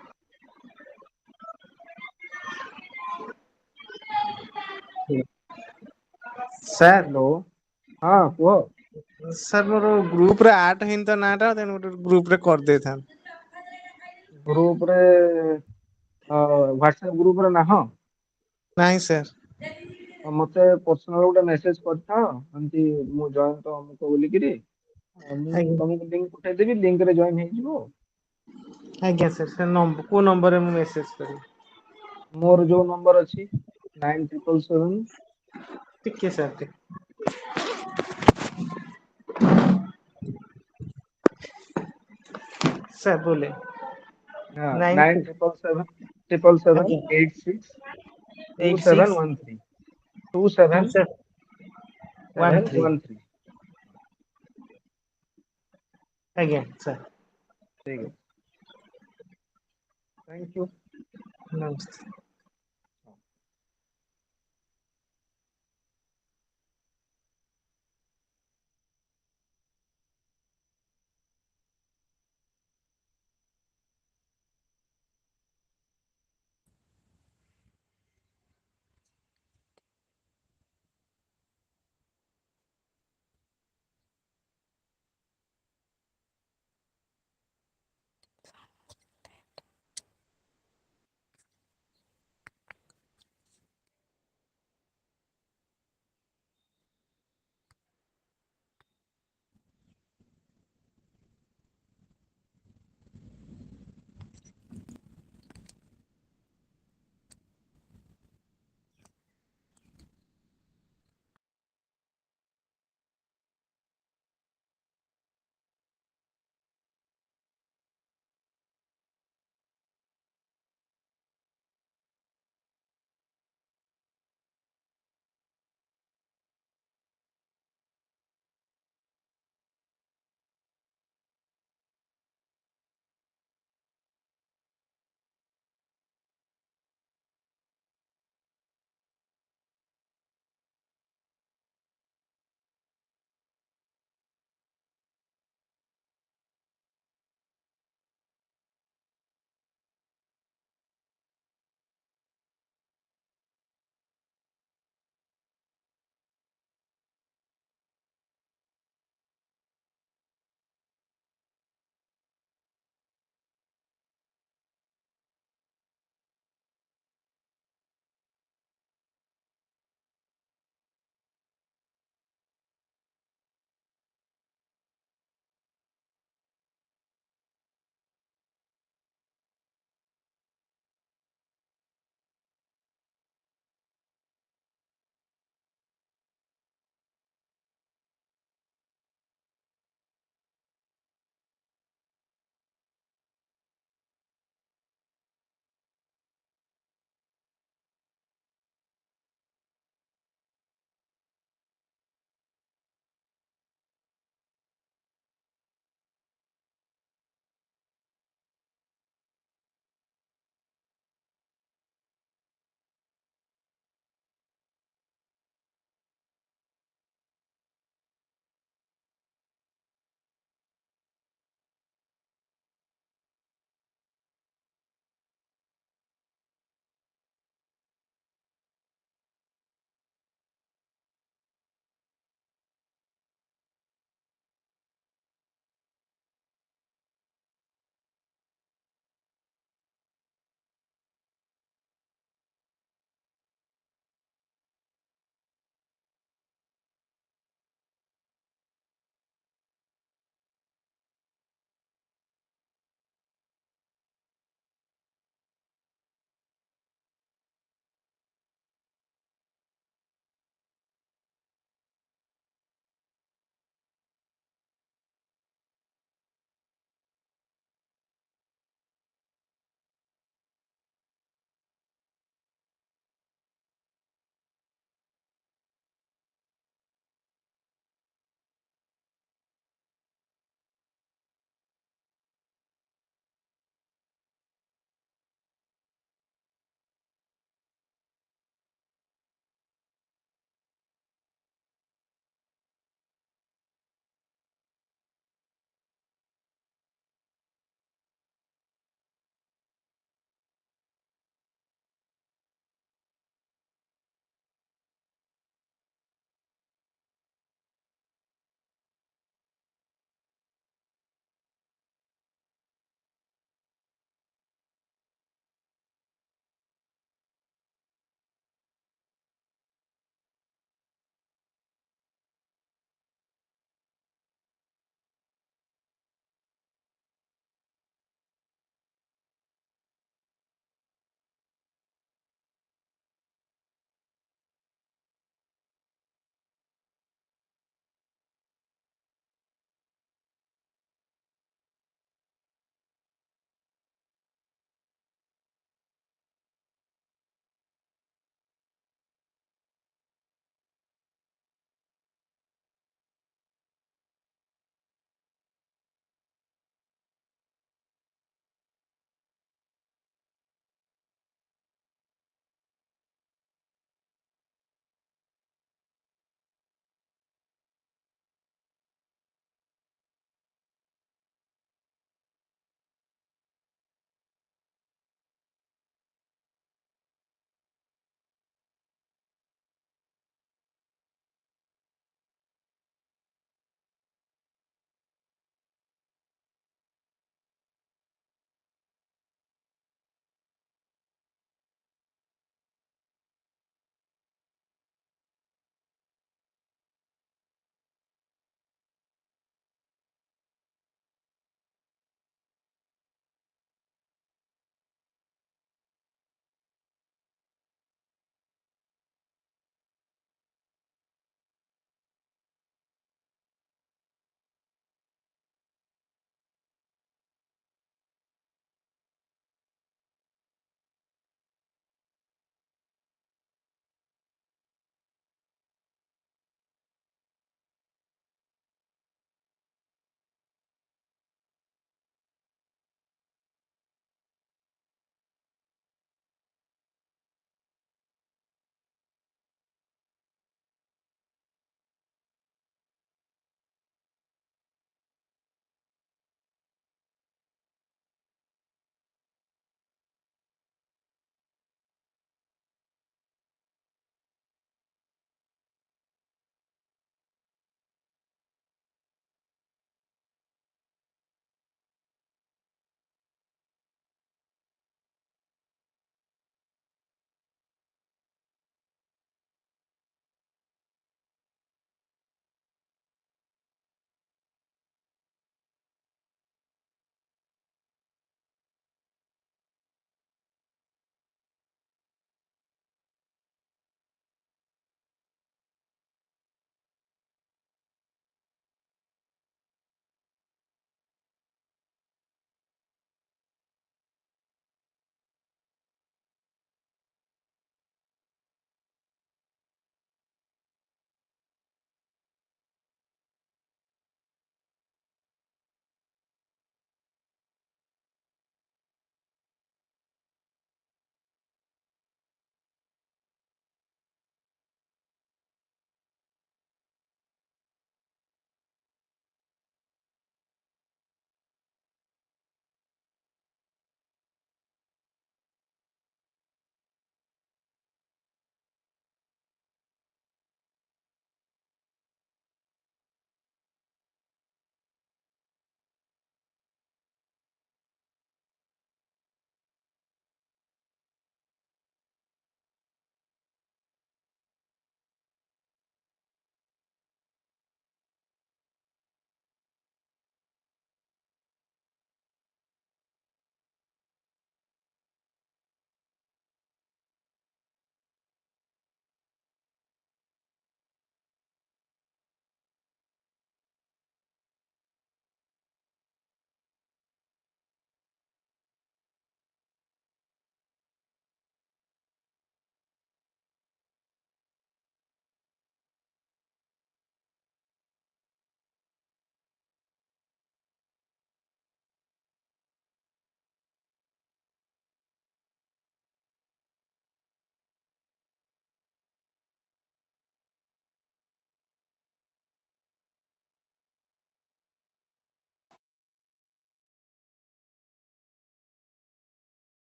सर हेलो, हाँ कुह। सर मोर ग्रुप रे आठ हिन तो नाटा देन मोर ग्रुप रे कर दे था। ग्रुप रे व्हाट्सएप ग्रुप रे ना? हाँ, नहीं सर। मते पर्सनल गोटे मेसेज करता एमती मु जॉइन तो हमको बोली कि मु आज्ञा तुमको लिंक पठाई देबी, लिंक रे जॉइन हे जिवो। आज्ञा सर सर नंबर को नंबर रे मु मेसेज करी। मोर जो नंबर अछि 9777। ठीक है सर ठीक। सर बोले हाँ, नाइन 9777 777 आज्ञा 86 86 2713 27 सर 13 713। आज्ञा सर। ठीक है, थैंक यू। नमस्ते।